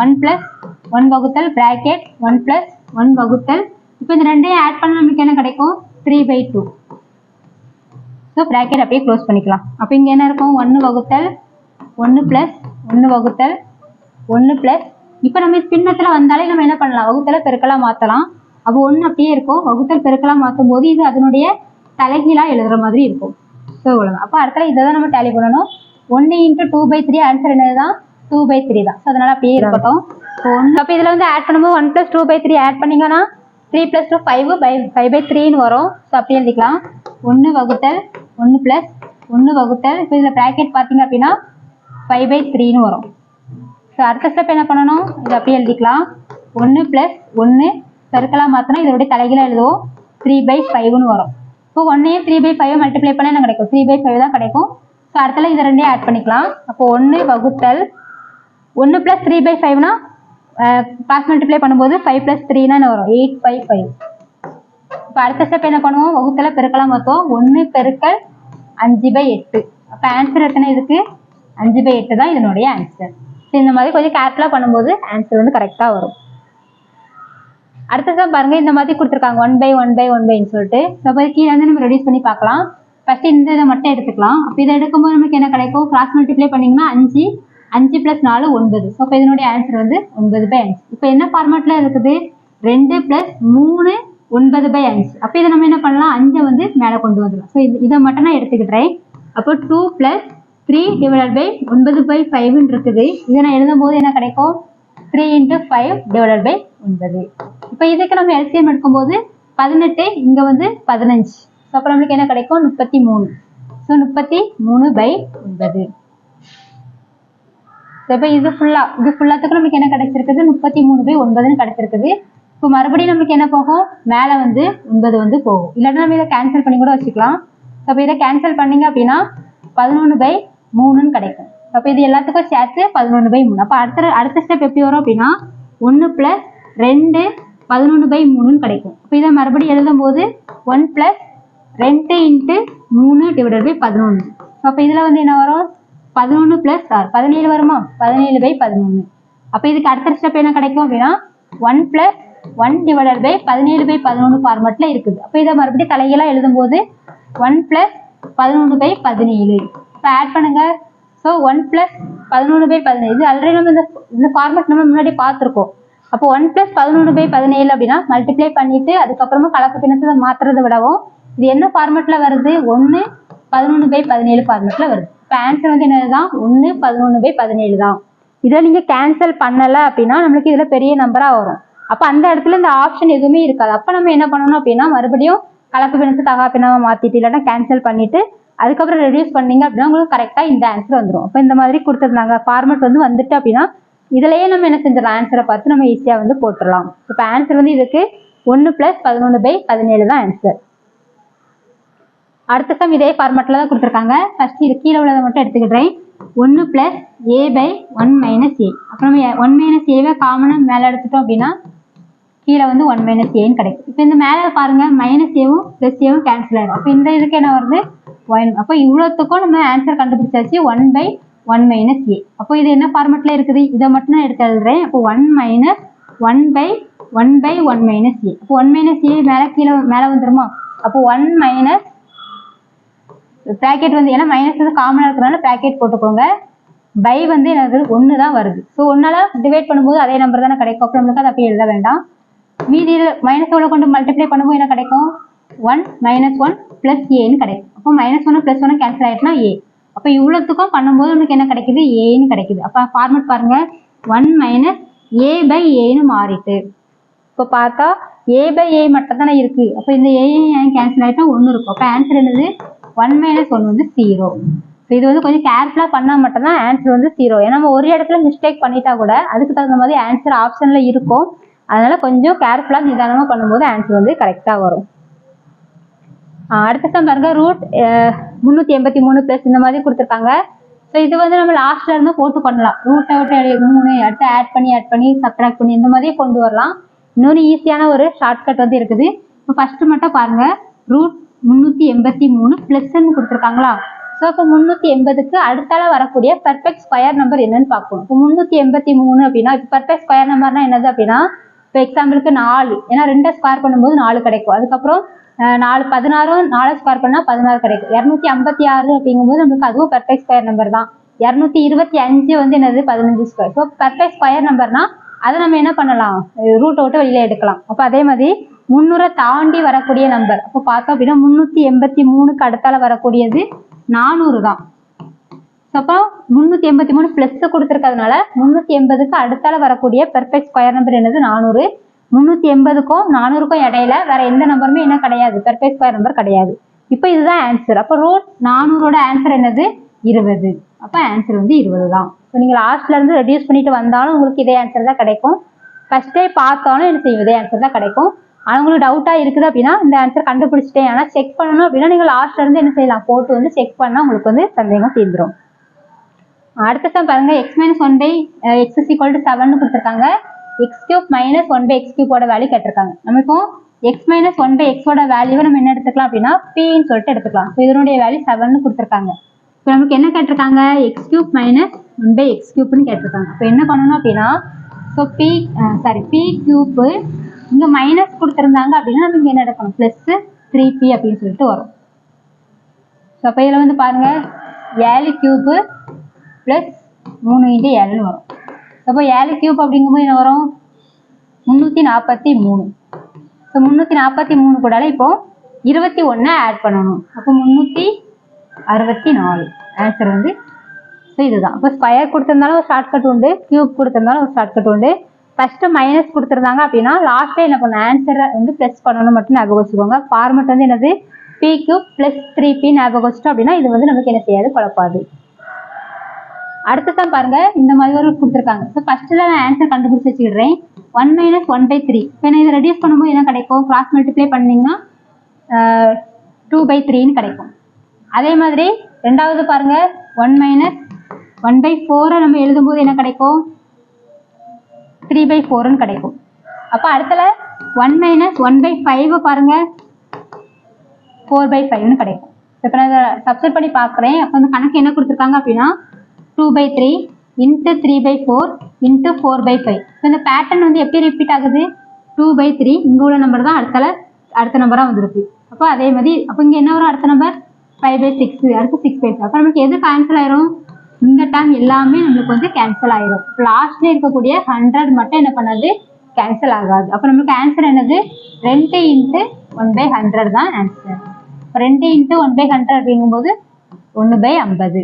1 + 1 வகுத்தல் ப்ராக்கெட் 1 + 1 வகுத்தல். இப்போ இந்த ரெண்டையும் ஆட் பண்ண நம்மளுக்கு என்ன கிடைக்கும், 3/2. ஸோ ப்ராக்கெட் அப்படியே க்ளோஸ் பண்ணிக்கலாம். அப்போ இங்கே என்ன இருக்கும், 1 வகுத்தல் 1 + 1 வகுத்தல் 1 + இப்போ நம்ம பின்னத்தில் வந்தாலே நம்ம என்ன பண்ணலாம், வகுத்தலை பெருக்கலாக மாற்றலாம். அப்போ 1 அப்படியே இருக்கும். வகுத்தல் பெருக்கலாக மாற்றும் போது இது அதனுடைய தலைகீழாக எழுதுற மாதிரி இருக்கும். ஸோ இவ்வளோதான். அப்போ அடுத்த இதை தான் நம்ம டேலி பண்ணணும். 1 × 2/3 ஆன்சர் என்னது தான், 2/3 தான். ஸோ அதனால் அப்படியே இருக்கட்டும். ஸோ 1 அப்போ இதில் வந்து ஆட் பண்ணும்போது 1 + 2/3 ஆட் பண்ணிங்கன்னா 3 + 2 5/3ன்னு வரும். ஸோ அப்படியே எழுதிக்கலாம். 1 வகுத்தல் 1 + 1 வகுத்தல். இப்போ இதில் ப்ராக்கெட் பார்த்தீங்க அப்படின்னா 5/3ன்னு வரும். ஸோ அடுத்த ஸ்டெப் என்ன பண்ணணும், இது அப்படியே எழுதிக்கலாம். 1 + 1 பெருக்கலாக மாற்றினா இதோடைய தலைகீழாக எழுதுவோம். 3/5ன்னு வரும். இப்போ 1ஐயும் 3/5 மல்டிப்ளை பண்ணால் என்ன கிடைக்கும், 3/5 தான் கிடைக்கும். ஸோ அடுத்தல இதை ரெண்டையும் ஆட் பண்ணிக்கலாம். அப்போ 1 வகுத்தல் 1 + 3/5னா கிராஸ் மல்டிப்ளை பண்ணும்போது 5 + 3னா என்ன வரும், 8/5. இப்போ அடுத்த ஸ்டெப் என்ன பண்ணுவோம், வகுத்தல பெருக்கலாம் மாற்றுவோம். 1 பெருக்கல் 5/8. அப்போ ஆன்சர் எத்தனை இதுக்கு, 5/8 தான் இதனுடைய ஆன்சர். இந்த மாதிரி கொஞ்சம் கேர்ஃபுல்லாக பண்ணும்போது ஆன்சர் வந்து கரெக்டாக வரும். அடுத்ததான் பாருங்க, இந்த மாதிரி கொடுத்துருக்காங்க 1/1/1 சொல்லிட்டு. இப்போ கீழே வந்து நம்ம ரெடியூஸ் பண்ணி பார்க்கலாம். ஃபர்ஸ்ட் இந்த இதை மட்டும் எடுத்துக்கலாம். அப்போ இதை எடுக்கும்போது நமக்கு என்ன கிடைக்கும், கிராஸ் மல்டிப்ளை பண்ணிங்கன்னா 5 + 4 9. ஸோ இப்போ இதனுடைய ஆன்சர் வந்து 9/5. இப்போ என்ன ஃபார்மேட்டில் இருக்குது, 2 + 3 9/5. அப்போ இதை நம்ம என்ன பண்ணலாம், 5 வந்து மேலே கொண்டு வந்துடலாம். ஸோ இதை மட்டும் நான் எடுத்துக்கிட்டேன். அப்போ 2 + 3 / 9/5 இருக்குது. இதை நான் எழுதும் போது என்ன கிடைக்கும், 3 × 5 / 9. இப்போ இதுக்கு நம்ம எல்சிஎம் எடுக்கும்போது 18, இங்கே வந்து 15. ஸோ அப்புறம் நம்மளுக்கு என்ன கிடைக்கும், 33. ஸோ 33/9. ஸோ இப்போ இது ஃபுல்லாத்துக்கு நமக்கு என்ன கிடைச்சிருக்குது, 33/9ன்னு கிடைச்சிருக்குது. இப்போ மறுபடியும் நம்மளுக்கு என்ன போகும், மேலே வந்து 9 வந்து போகும். இல்லாட்டி நம்ம இதை கேன்சல் பண்ணி கூட வச்சுக்கலாம். ஸோ இப்போ இதை கேன்சல் பண்ணிங்க அப்படின்னா 11/3ன்னு கிடைக்கும். அப்போ இது எல்லாத்துக்கும் சேர்த்து 11/3. அப்போ அடுத்த ஸ்டெப் எப்படி வரும் அப்படின்னா 1 + 2 11/3ன்னு கிடைக்கும். இப்போ இதை மறுபடியும் எழுதும் போது 1 + 2 × 3 / 11. அப்போ இதில் வந்து என்ன வரும், 11 + 6 17 வருமா, 17/11. அப்போ இதுக்கு அடுத்த ஸ்டெப் என்ன கிடைக்கும் அப்படின்னா 1 + 1 / 17/11 ஃபார்மேட்டில் இருக்குது. அப்போ இதை மறுபடியும் தலைகீழாக எழுதும் போது 1 + 11/17. இப்போ ஆட் பண்ணுங்க. ஸோ 1 + 11/17 இது ஆல்ரெடி நம்ம இந்த ஃபார்மேட் நம்ம முன்னாடி பார்த்துருக்கோம். அப்போ 1 + 11/17 அப்படின்னா மல்டிப்ளை பண்ணிட்டு அதுக்கப்புறமா கலப்பு பின்னத்தை மாற்றுறதை விடவும் இது என்ன ஃபார்மேட்டில் வருது, 1 11/17 ஃபார்மேட்டில் வருது. இப்போ ஆன்சர் வந்து என்னதுதான், 1 11/17 தான். இதை நீங்கள் கேன்சல் பண்ணலை அப்படின்னா நம்மளுக்கு இதில் பெரிய நம்பராக வரும். அப்போ அந்த இடத்துல இந்த ஆப்ஷன் எதுவுமே இருக்காது. அப்போ நம்ம என்ன பண்ணணும் அப்படின்னா மறுபடியும் கலப்பு பின்னத்தை தகா பின்னமாக மாற்றிட்டு இல்லைன்னா கேன்சல் பண்ணிட்டு அதுக்கப்புறம் ரெடியூஸ் பண்ணீங்க அப்படின்னா உங்களுக்கு கரெக்டாக இந்த ஆன்சர் வந்துடும். அப்போ இந்த மாதிரி கொடுத்துருந்தாங்க ஃபார்மேட் வந்து வந்துட்டு அப்படின்னா இதுலேயே நம்ம என்ன செஞ்சிடலாம், ஆன்சரை பார்த்து நம்ம ஈஸியாக வந்து போட்டுடலாம். இப்போ ஆன்சர் வந்து இதுக்கு 1 + 11/17 தான் ஆன்சர். அடுத்த சம் இதே ஃபார்மேட்டில் தான் கொடுத்துருக்காங்க. ஃபர்ஸ்ட் இது கீழே உள்ளதை மட்டும் எடுத்துக்கிட்டேன். 1 + a/1 - a. அப்புறம் 1 - a காமனாக மேலே எடுத்துட்டோம் அப்படின்னா கீழே வந்து 1 - aன்னு கிடைக்கும். இப்போ இந்த மேலே பாருங்க -aவும் +aவும் கேன்சல் ஆகிடும். அப்போ இந்த இதுக்கு என்ன வருது, 1. அப்போ இவ்வளோத்துக்கும் நம்ம ஆன்சர் கண்டுபிடிச்சாச்சு, 1/1 - a. அப்போ இது என்ன ஃபார்மேட்டில் இருக்குது, இதை மட்டும் நான் எடுத்து எழுதுறேன். அப்போ 1 - 1/1/1 - a. அப்போ 1 - a மேலே வந்துருமா. அப்போ 1 - ப்ராக்கெட் வந்து ஏன்னா மைனஸ் வந்து காமனாக இருக்கிறனால ப்ராக்கெட் போட்டுக்கோங்க. பை வந்து என்னது 1 தான் வருது. ஸோ 1ஆல் டிவைட் பண்ணும்போது அதே நம்பர் தானே கிடைக்கும். அப்போ நம்மளுக்கு அதை அப்படியே எழுத வேண்டாம். மீதி -1 கொண்டு மல்டிப்ளை பண்ணும்போது என்ன கிடைக்கும், 1 - 1 + aன்னு கிடைக்கும். அப்போ -1 + 1 கேன்சல் ஆகிட்டுனா a. அப்போ இவ்வளோத்துக்கும் பண்ணும்போது நமக்கு என்ன கிடைக்குது, aன்னு கிடைக்குது. அப்போ ஃபார்மேட் பாருங்க 1 - a/aன்னு மாறிட்டு. இப்போ பார்த்தா a/a மட்டும் தானே இருக்கு. அப்போ இந்த a கேன்சல் ஆகிட்டா 1 இருக்கும். அப்போ ஆன்சர் என்னது, 1 - 1 வந்து 0. ஸோ இது வந்து கொஞ்சம் கேர்ஃபுல்லாக பண்ணால் மட்டும்தான் ஆன்சர் வந்து 0. ஏன்னா நம்ம ஒரு இடத்துல மிஸ்டேக் பண்ணிட்டா கூட அதுக்கு தகுந்த மாதிரி ஆன்சர் ஆப்ஷனில் இருக்கும். அதனால கொஞ்சம் கேர்ஃபுல்லாக நிதானமாக பண்ணும்போது ஆன்சர் வந்து கரெக்டாக வரும். அடுத்த சம் பாருங்க ரூட் 383 பிளஸ் இந்த மாதிரி கொடுத்துருக்காங்க. ஸோ இது வந்து நம்ம லாஸ்ட்ல இருந்து போட்டு பண்ணலாம். ரூட்டை விட்டு 3 அடுத்து ஆட் பண்ணி சப்ட்ராக்ட் பண்ணி இந்த மாதிரியே கொண்டு வரலாம். இன்னொரு ஈஸியான ஒரு ஷார்ட்கட் வந்து இருக்குது. இப்போ ஃபர்ஸ்ட் மட்டும் பாருங்க ரூட் 383 பிளஸ்ன்னு கொடுத்துருக்காங்களா. ஸோ இப்போ 380க்கு அடுத்தால வரக்கூடிய பெர்ஃபெக்ட் ஸ்கொயர் நம்பர் என்னன்னு பார்க்கணும். இப்போ 383 அப்படின்னா இப்போ பெர்ஃபெக்ட் ஸ்கொயர் நம்பர்னா என்னது அப்படின்னா இப்போ எக்ஸாம்பிளுக்கு 4, ஏன்னா 2 ஸ்கொயர் பண்ணும்போது 4 கிடைக்கும். அதுக்கப்புறம் 4 16 4 ஸ்கொயர் பண்ணால் 16 கிடைக்கும். 256 அப்படிங்கும்போது நம்மளுக்கு அதுவும் பெர்ஃபெக்ட் ஸ்கொயர் நம்பர் தான். 225 வந்து என்னது 15 ஸ்கொயர். ஸோ பெர்ஃபெக்ட் ஸ்கொயர் நம்பர்னா அதை நம்ம என்ன பண்ணலாம், ரூட்டை விட்டு வெளியில எடுக்கலாம். அப்போ அதே மாதிரி 300 தாண்டி வரக்கூடிய நம்பர் அப்போ பார்த்தோம் அப்படின்னா 383க்கு அடுத்தால வரக்கூடியது 400 தான். அப்போ 383 பிளஸ் கொடுத்துருக்கிறதுனால 380க்கு அடுத்தால வரக்கூடிய பெர்ஃபெக்ட் ஸ்கொயர் நம்பர் என்னது 400. 380க்கும் 400க்கும் இடையில வேற எந்த நம்பருமே என்ன கிடையாது, பெர்ஃபெக்ட் ஸ்கொயர் நம்பர் கிடையாது. இப்போ இதுதான் ஆன்சர். அப்போ ரூட் 400ஓட ஆன்சர் என்னது 20. அப்போ ஆன்சர் வந்து 20 தான். ஸோ நீங்கள் லாஸ்ட்ல இருந்து ரெடியூஸ் பண்ணிட்டு வந்தாலும் உங்களுக்கு இதே ஆன்சர் தான் கிடைக்கும். ஃபர்ஸ்டே பார்த்தாலும் என்ன செய்யும் இதே ஆன்சர் தான் கிடைக்கும். ஆனால் உங்களுக்கு டவுட்டா இருக்குது அப்படின்னா இந்த ஆன்சர் கண்டுபிடிச்சிட்டேன் ஆனால் செக் பண்ணணும் அப்படின்னா நீங்கள் லாஸ்ட்ல இருந்து என்ன செய்யலாம், போட்டு வந்து செக் பண்ணா உங்களுக்கு வந்து சந்தேகம் தீர்ந்துடும். அடுத்த சம் பாருங்க x - 1 x = 7 கொடுத்துருக்காங்க. x³ - 1 x³ ஓட வேல்யூ கேட்டிருக்காங்க. நம்ம இப்போ x - 1 x ஓட வேல்யூவை நம்ம என்ன எடுத்துக்கலாம் அப்படின்னா pன்னு சொல்லிட்டு எடுத்துக்கலாம். ஸோ இதனுடைய வேல்யூ 7 கொடுத்துருக்காங்க. இப்போ நமக்கு என்ன கேட்டிருக்காங்க, x³ - 1 x³ கேட்டிருக்காங்க. இப்போ என்ன பண்ணணும் அப்படின்னா ஸோ p³ இங்க மைனஸ் கொடுத்துருந்தாங்க அப்படின்னா நம்ம இங்க என்ன எடுக்கணும், +3p அப்படின்னு சொல்லிட்டு வரும். ஸோ அப்போ இதில் வந்து பாருங்க 7³ + 3 × 7 வரும். அப்போ 7³ அப்படிங்கும்போது என்ன வரும் 343. ஸோ 343 கூட இப்போ 21 ஆட் பண்ணணும். அப்போ 364 ஆன்சர் வந்து. ஸோ இதுதான். இப்போ ஸ்கொயர் கொடுத்துருந்தாலும் ஒரு ஷார்ட்கட் உண்டு, கியூப் கொடுத்துருந்தாலும் ஒரு ஷார்ட்கட் உண்டு. ஃபர்ஸ்ட் மைனஸ் கொடுத்துருந்தாங்க அப்படின்னா லாஸ்ட்ல என்ன பண்ணணும், ஆன்சரை வந்து பிளஸ் பண்ணணும் மட்டும் ஞாபகம் வச்சுக்கோங்க. ஃபார்மெட் வந்து என்னது p³ + 3p ஞாபகம் வச்சுட்டோம் அப்படின்னா இது வந்து நமக்கு என்ன செய்யாது, குழப்பாது. அடுத்ததான் பாருங்க இந்த மாதிரி ஒரு கொடுத்துருக்காங்க. ஸோ ஃபர்ஸ்ட்ல நான் ஆன்சர் கண்டுபிடிச்சு வச்சுக்கிறேன். 1 - 1/3. இப்போ நான் இதை ரெடியூஸ் பண்ணும்போது என்ன கிடைக்கும், கிராஸ் மல்டிப்ளை பண்ணீங்கன்னா 2/3ன்னு கிடைக்கும். அதே மாதிரி ரெண்டாவது பாருங்க 1 - 1/4 நம்ம எழுதும்போது என்ன கிடைக்கும், 3/4ன்னு கிடைக்கும். அப்போ அடுத்தல 1 - 1/5 பாருங்க 4/5ன்னு கிடைக்கும். இப்போ நான் இதை சப்ஸ்டிட் பண்ணி பார்க்குறேன். அப்போ அந்த கணக்கு என்ன கொடுத்துருக்காங்க அப்படின்னா 2/3 × 3/4 × 4/5. ஸோ இந்த பேட்டர்ன் வந்து எப்படி ரிப்பீட் ஆகுது, 2/3 இங்கே உள்ள நம்பர் தான் அடுத்த நம்பராக வந்துருக்கு. அப்போ அதே மாதிரி அப்போ இங்கே என்ன வரும் அடுத்த நம்பர் 5/6, அடுத்து 6/5. அப்போ நமக்கு எது கேன்சல் ஆயிரும், இந்த டேர்ம் எல்லாமே நம்மளுக்கு வந்து கேன்சல் ஆயிரும். லாஸ்ட்ல இருக்கக்கூடிய 100 மட்டும் என்ன பண்ணாது, கேன்சல் ஆகாது. அப்போ நமக்கு ஆன்சர் என்னது 2 × 1/100 தான் ஆன்சர். 2 × 1/100 அப்படிங்கும்போது 1/50.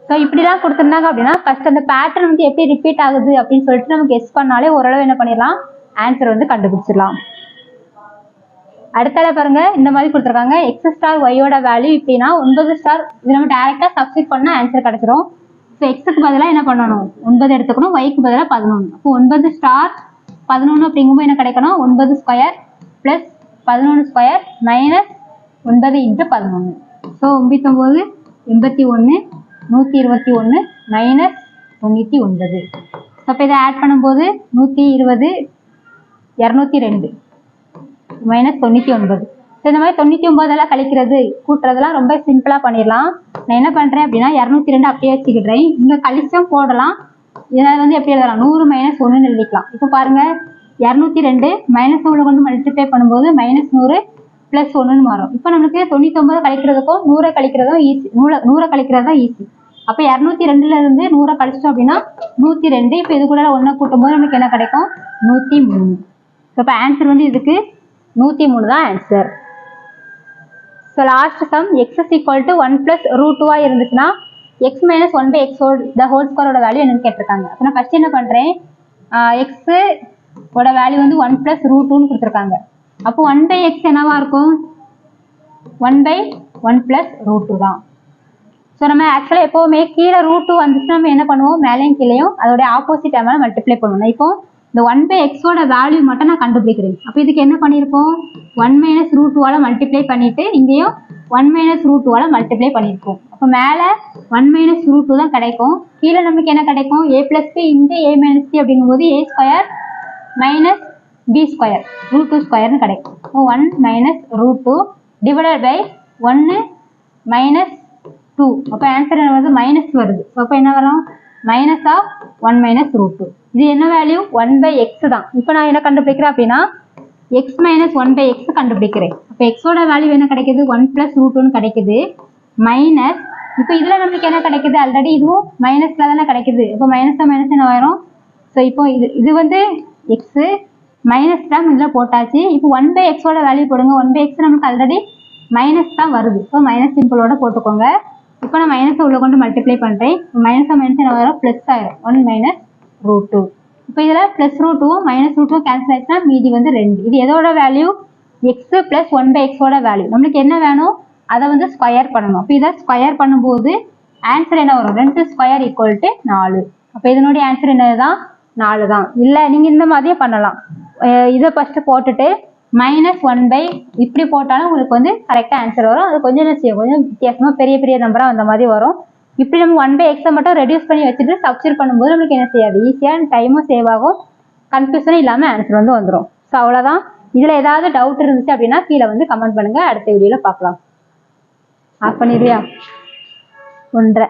ஸோ இப்படிலாம் கொடுத்துருந்தாங்க அப்படின்னா ஃபர்ஸ்ட் அந்த பேட்டர்ன் வந்து எப்படி ரிப்பீட் ஆகுது அப்படின்னு சொல்லிட்டு நம்ம கெஸ் பண்ணாலே ஓரளவு என்ன பண்ணிடலாம், ஆன்சர் வந்து கண்டுபிடிச்சிடலாம். அடுத்தால பாருங்க இந்த மாதிரி கொடுத்துருக்காங்க. x* y-ஓட வேல்யூ இப்படின்னா 9* இது நம்ம டைரக்டா சப்ஸ்டிட் பண்ணா ஆன்சர் கிடைச்சிரும். ஸோ எக்ஸுக்கு பதிலாக என்ன பண்ணணும், 9 எடுத்துக்கணும், y-க்கு பதிலாக 11. அப்போ 9* 11 அப்படிங்கும்போது என்ன கிடைக்கணும், 9² + 11² - 9 × 11. ஸோ 99 81 121 - 99. ஸோ இப்போ இதை ஆட் பண்ணும்போது 120 202 -99. ஸோ இந்த மாதிரி 99 கழிக்கிறது கூட்டுறதுலாம் ரொம்ப சிம்பிளாக பண்ணிடலாம். நான் என்ன பண்ணுறேன் அப்படின்னா 202 அப்படியே வச்சுக்கிடுறேன். இங்கே கழிச்சும் போடலாம், இதில் வந்து எப்படி எழுதலாம் 100 - 1ன்னு எழுதிக்கலாம். இப்போ பாருங்க 202 -1 கொண்டு மல்டிப்ளை பண்ணும்போது -100 + 1ன்னு மாறும். இப்போ நமக்கு 99 கழிக்கிறதுக்கும் 100 கழிக்கிறதும் ஈஸி, 100 கழிக்கிறது தான் ஈஸி. அப்போ 202ல இருந்து 100 கழிச்சிட்டோம் அப்படின்னா 102. இப்போ இது கூட 1 கூட்டும்போது நமக்கு என்ன கிடைக்கும் 103. ஸோ இப்போ ஆன்சர் வந்து இதுக்கு 103 தான் answer. So last some x = 1 + √2 இருந்துச்சுன்னா x - 1/x² வேல்யூ என்னன்னு கேட்டிருக்காங்க. அப்போ நான் ஃபர்ஸ்ட் என்ன பண்றேன், x ஓட வேல்யூ வந்து 1 + √2ன்னு கொடுத்துருக்காங்க. அப்போ 1/x என்னவா இருக்கும், 1/1 + √2 தான். ஸோ நம்ம ஆக்சுவலாக எப்போவுமே கீழே √2 வந்துச்சுன்னா நம்ம என்ன பண்ணுவோம், மேலேயும் கீழேயும் அதோடைய ஆப்போசிட் டேர்மால் மல்டிப்ளை பண்ணுவோம். இப்போ இந்த 1/x-ஓட வேல்யூ மட்டும் நான் கண்டுபிடிக்கிறேன். அப்போ இதுக்கு என்ன பண்ணியிருக்கோம், 1 மைனஸ் ரூட் டூவால் மல்டிப்ளை பண்ணிட்டு இங்கேயும் 1 மைனஸ் ரூட் டூவால் மல்டிப்ளை பண்ணியிருக்கோம். அப்போ மேலே 1 மைனஸ் ரூட் டூ தான் கிடைக்கும். கீழே நமக்கு என்ன கிடைக்கும், a + b into a - c அப்படிங்கும்போது a square minus b square root two ஸ்கொயர்னு கிடைக்கும். So 1 minus root two divided by 1 minus 2. அப்போ ஆன்சர் என்ன வருது, மைனஸ் வருது. அப்போ என்ன வரும், minus of 1 minus root two. இது என்ன வேல்யூ, 1/x தான். இப்போ நான் என்ன கண்டுபிடிக்கிறேன் அப்படின்னா x மைனஸ் 1/x கண்டுபிடிக்கிறேன். அப்போ எக்ஸோட வேல்யூ என்ன கிடைக்குது, 1 + ரூட் 2 கிடைக்குது. மைனஸ் இப்போ இதில் நம்மளுக்கு என்ன கிடைக்குது, ஆல்ரெடி இதுவும் மைனஸில் தானே கிடைக்குது. இப்போ மைனஸாக மைனஸ் என்ன வரும். ஸோ இப்போ இது வந்து எக்ஸு மைனஸ் தான் இதில் போட்டாச்சு. இப்போ 1/x-ஓட வேல்யூ போடுங்க. 1/x நமக்கு ஆல்ரெடி மைனஸ் தான் வருது. இப்போ மைனஸ் சிம்பிளோட போட்டுக்கோங்க. இப்போ நான் மைனஸை உள்ள கொண்டு மல்டிப்ளை பண்ணுறேன். மைனஸாக மைனஸ் என்ன வரும், ப்ளஸ் ஆயிரும். 1 மைனஸ் ரூட் டூ. இப்போ இதில் ப்ளஸ் ரூட் டூவும் மைனஸ் ரூட் டூ கேன்சல் ஆயிடுச்சுன்னா மீதி வந்து 2. இது எதோட வேல்யூ, எக்ஸு ப்ளஸ் 1/x-ஓட வேல்யூ. நம்மளுக்கு என்ன வேணும், அதை வந்து ஸ்கொயர் பண்ணணும். அப்போ இதை ஸ்கொயர் பண்ணும்போது ஆன்சர் என்ன வரும், 2 ஸ்கொயர் = 4. அப்போ இதனுடைய ஆன்சர் என்னது தான், 4 தான். இல்லை நீங்கள் இந்த மாதிரியே பண்ணலாம். இதை ஃபஸ்ட்டு போட்டுட்டு -1 இப்படி போட்டாலும் உங்களுக்கு வந்து கரெக்டாக ஆன்சர் வரும். அது கொஞ்சம் வித்தியாசமாக பெரிய பெரிய நம்பராக அந்த மாதிரி வரும். இப்படி நம்ம 1/x மட்டும் ரெடியூஸ் பண்ணி வச்சுட்டு சப்ஸ்டிட் பண்ணும்போது நம்மளுக்கு என்ன செய்யாது, ஈஸியாக டைமும் சேவ் ஆகும், கன்ஃபியூஷனும் இல்லாமல் ஆன்சர் வந்து வந்துடும். ஸோ அவ்வளோதான். இதில் ஏதாவது டவுட் இருந்துச்சு அப்படின்னா கீழே வந்து கமெண்ட் பண்ணுங்கள். அடுத்த வீடியோவில் பார்க்கலாம். ஆஃப் பண்ணிடுவியா, 1:30.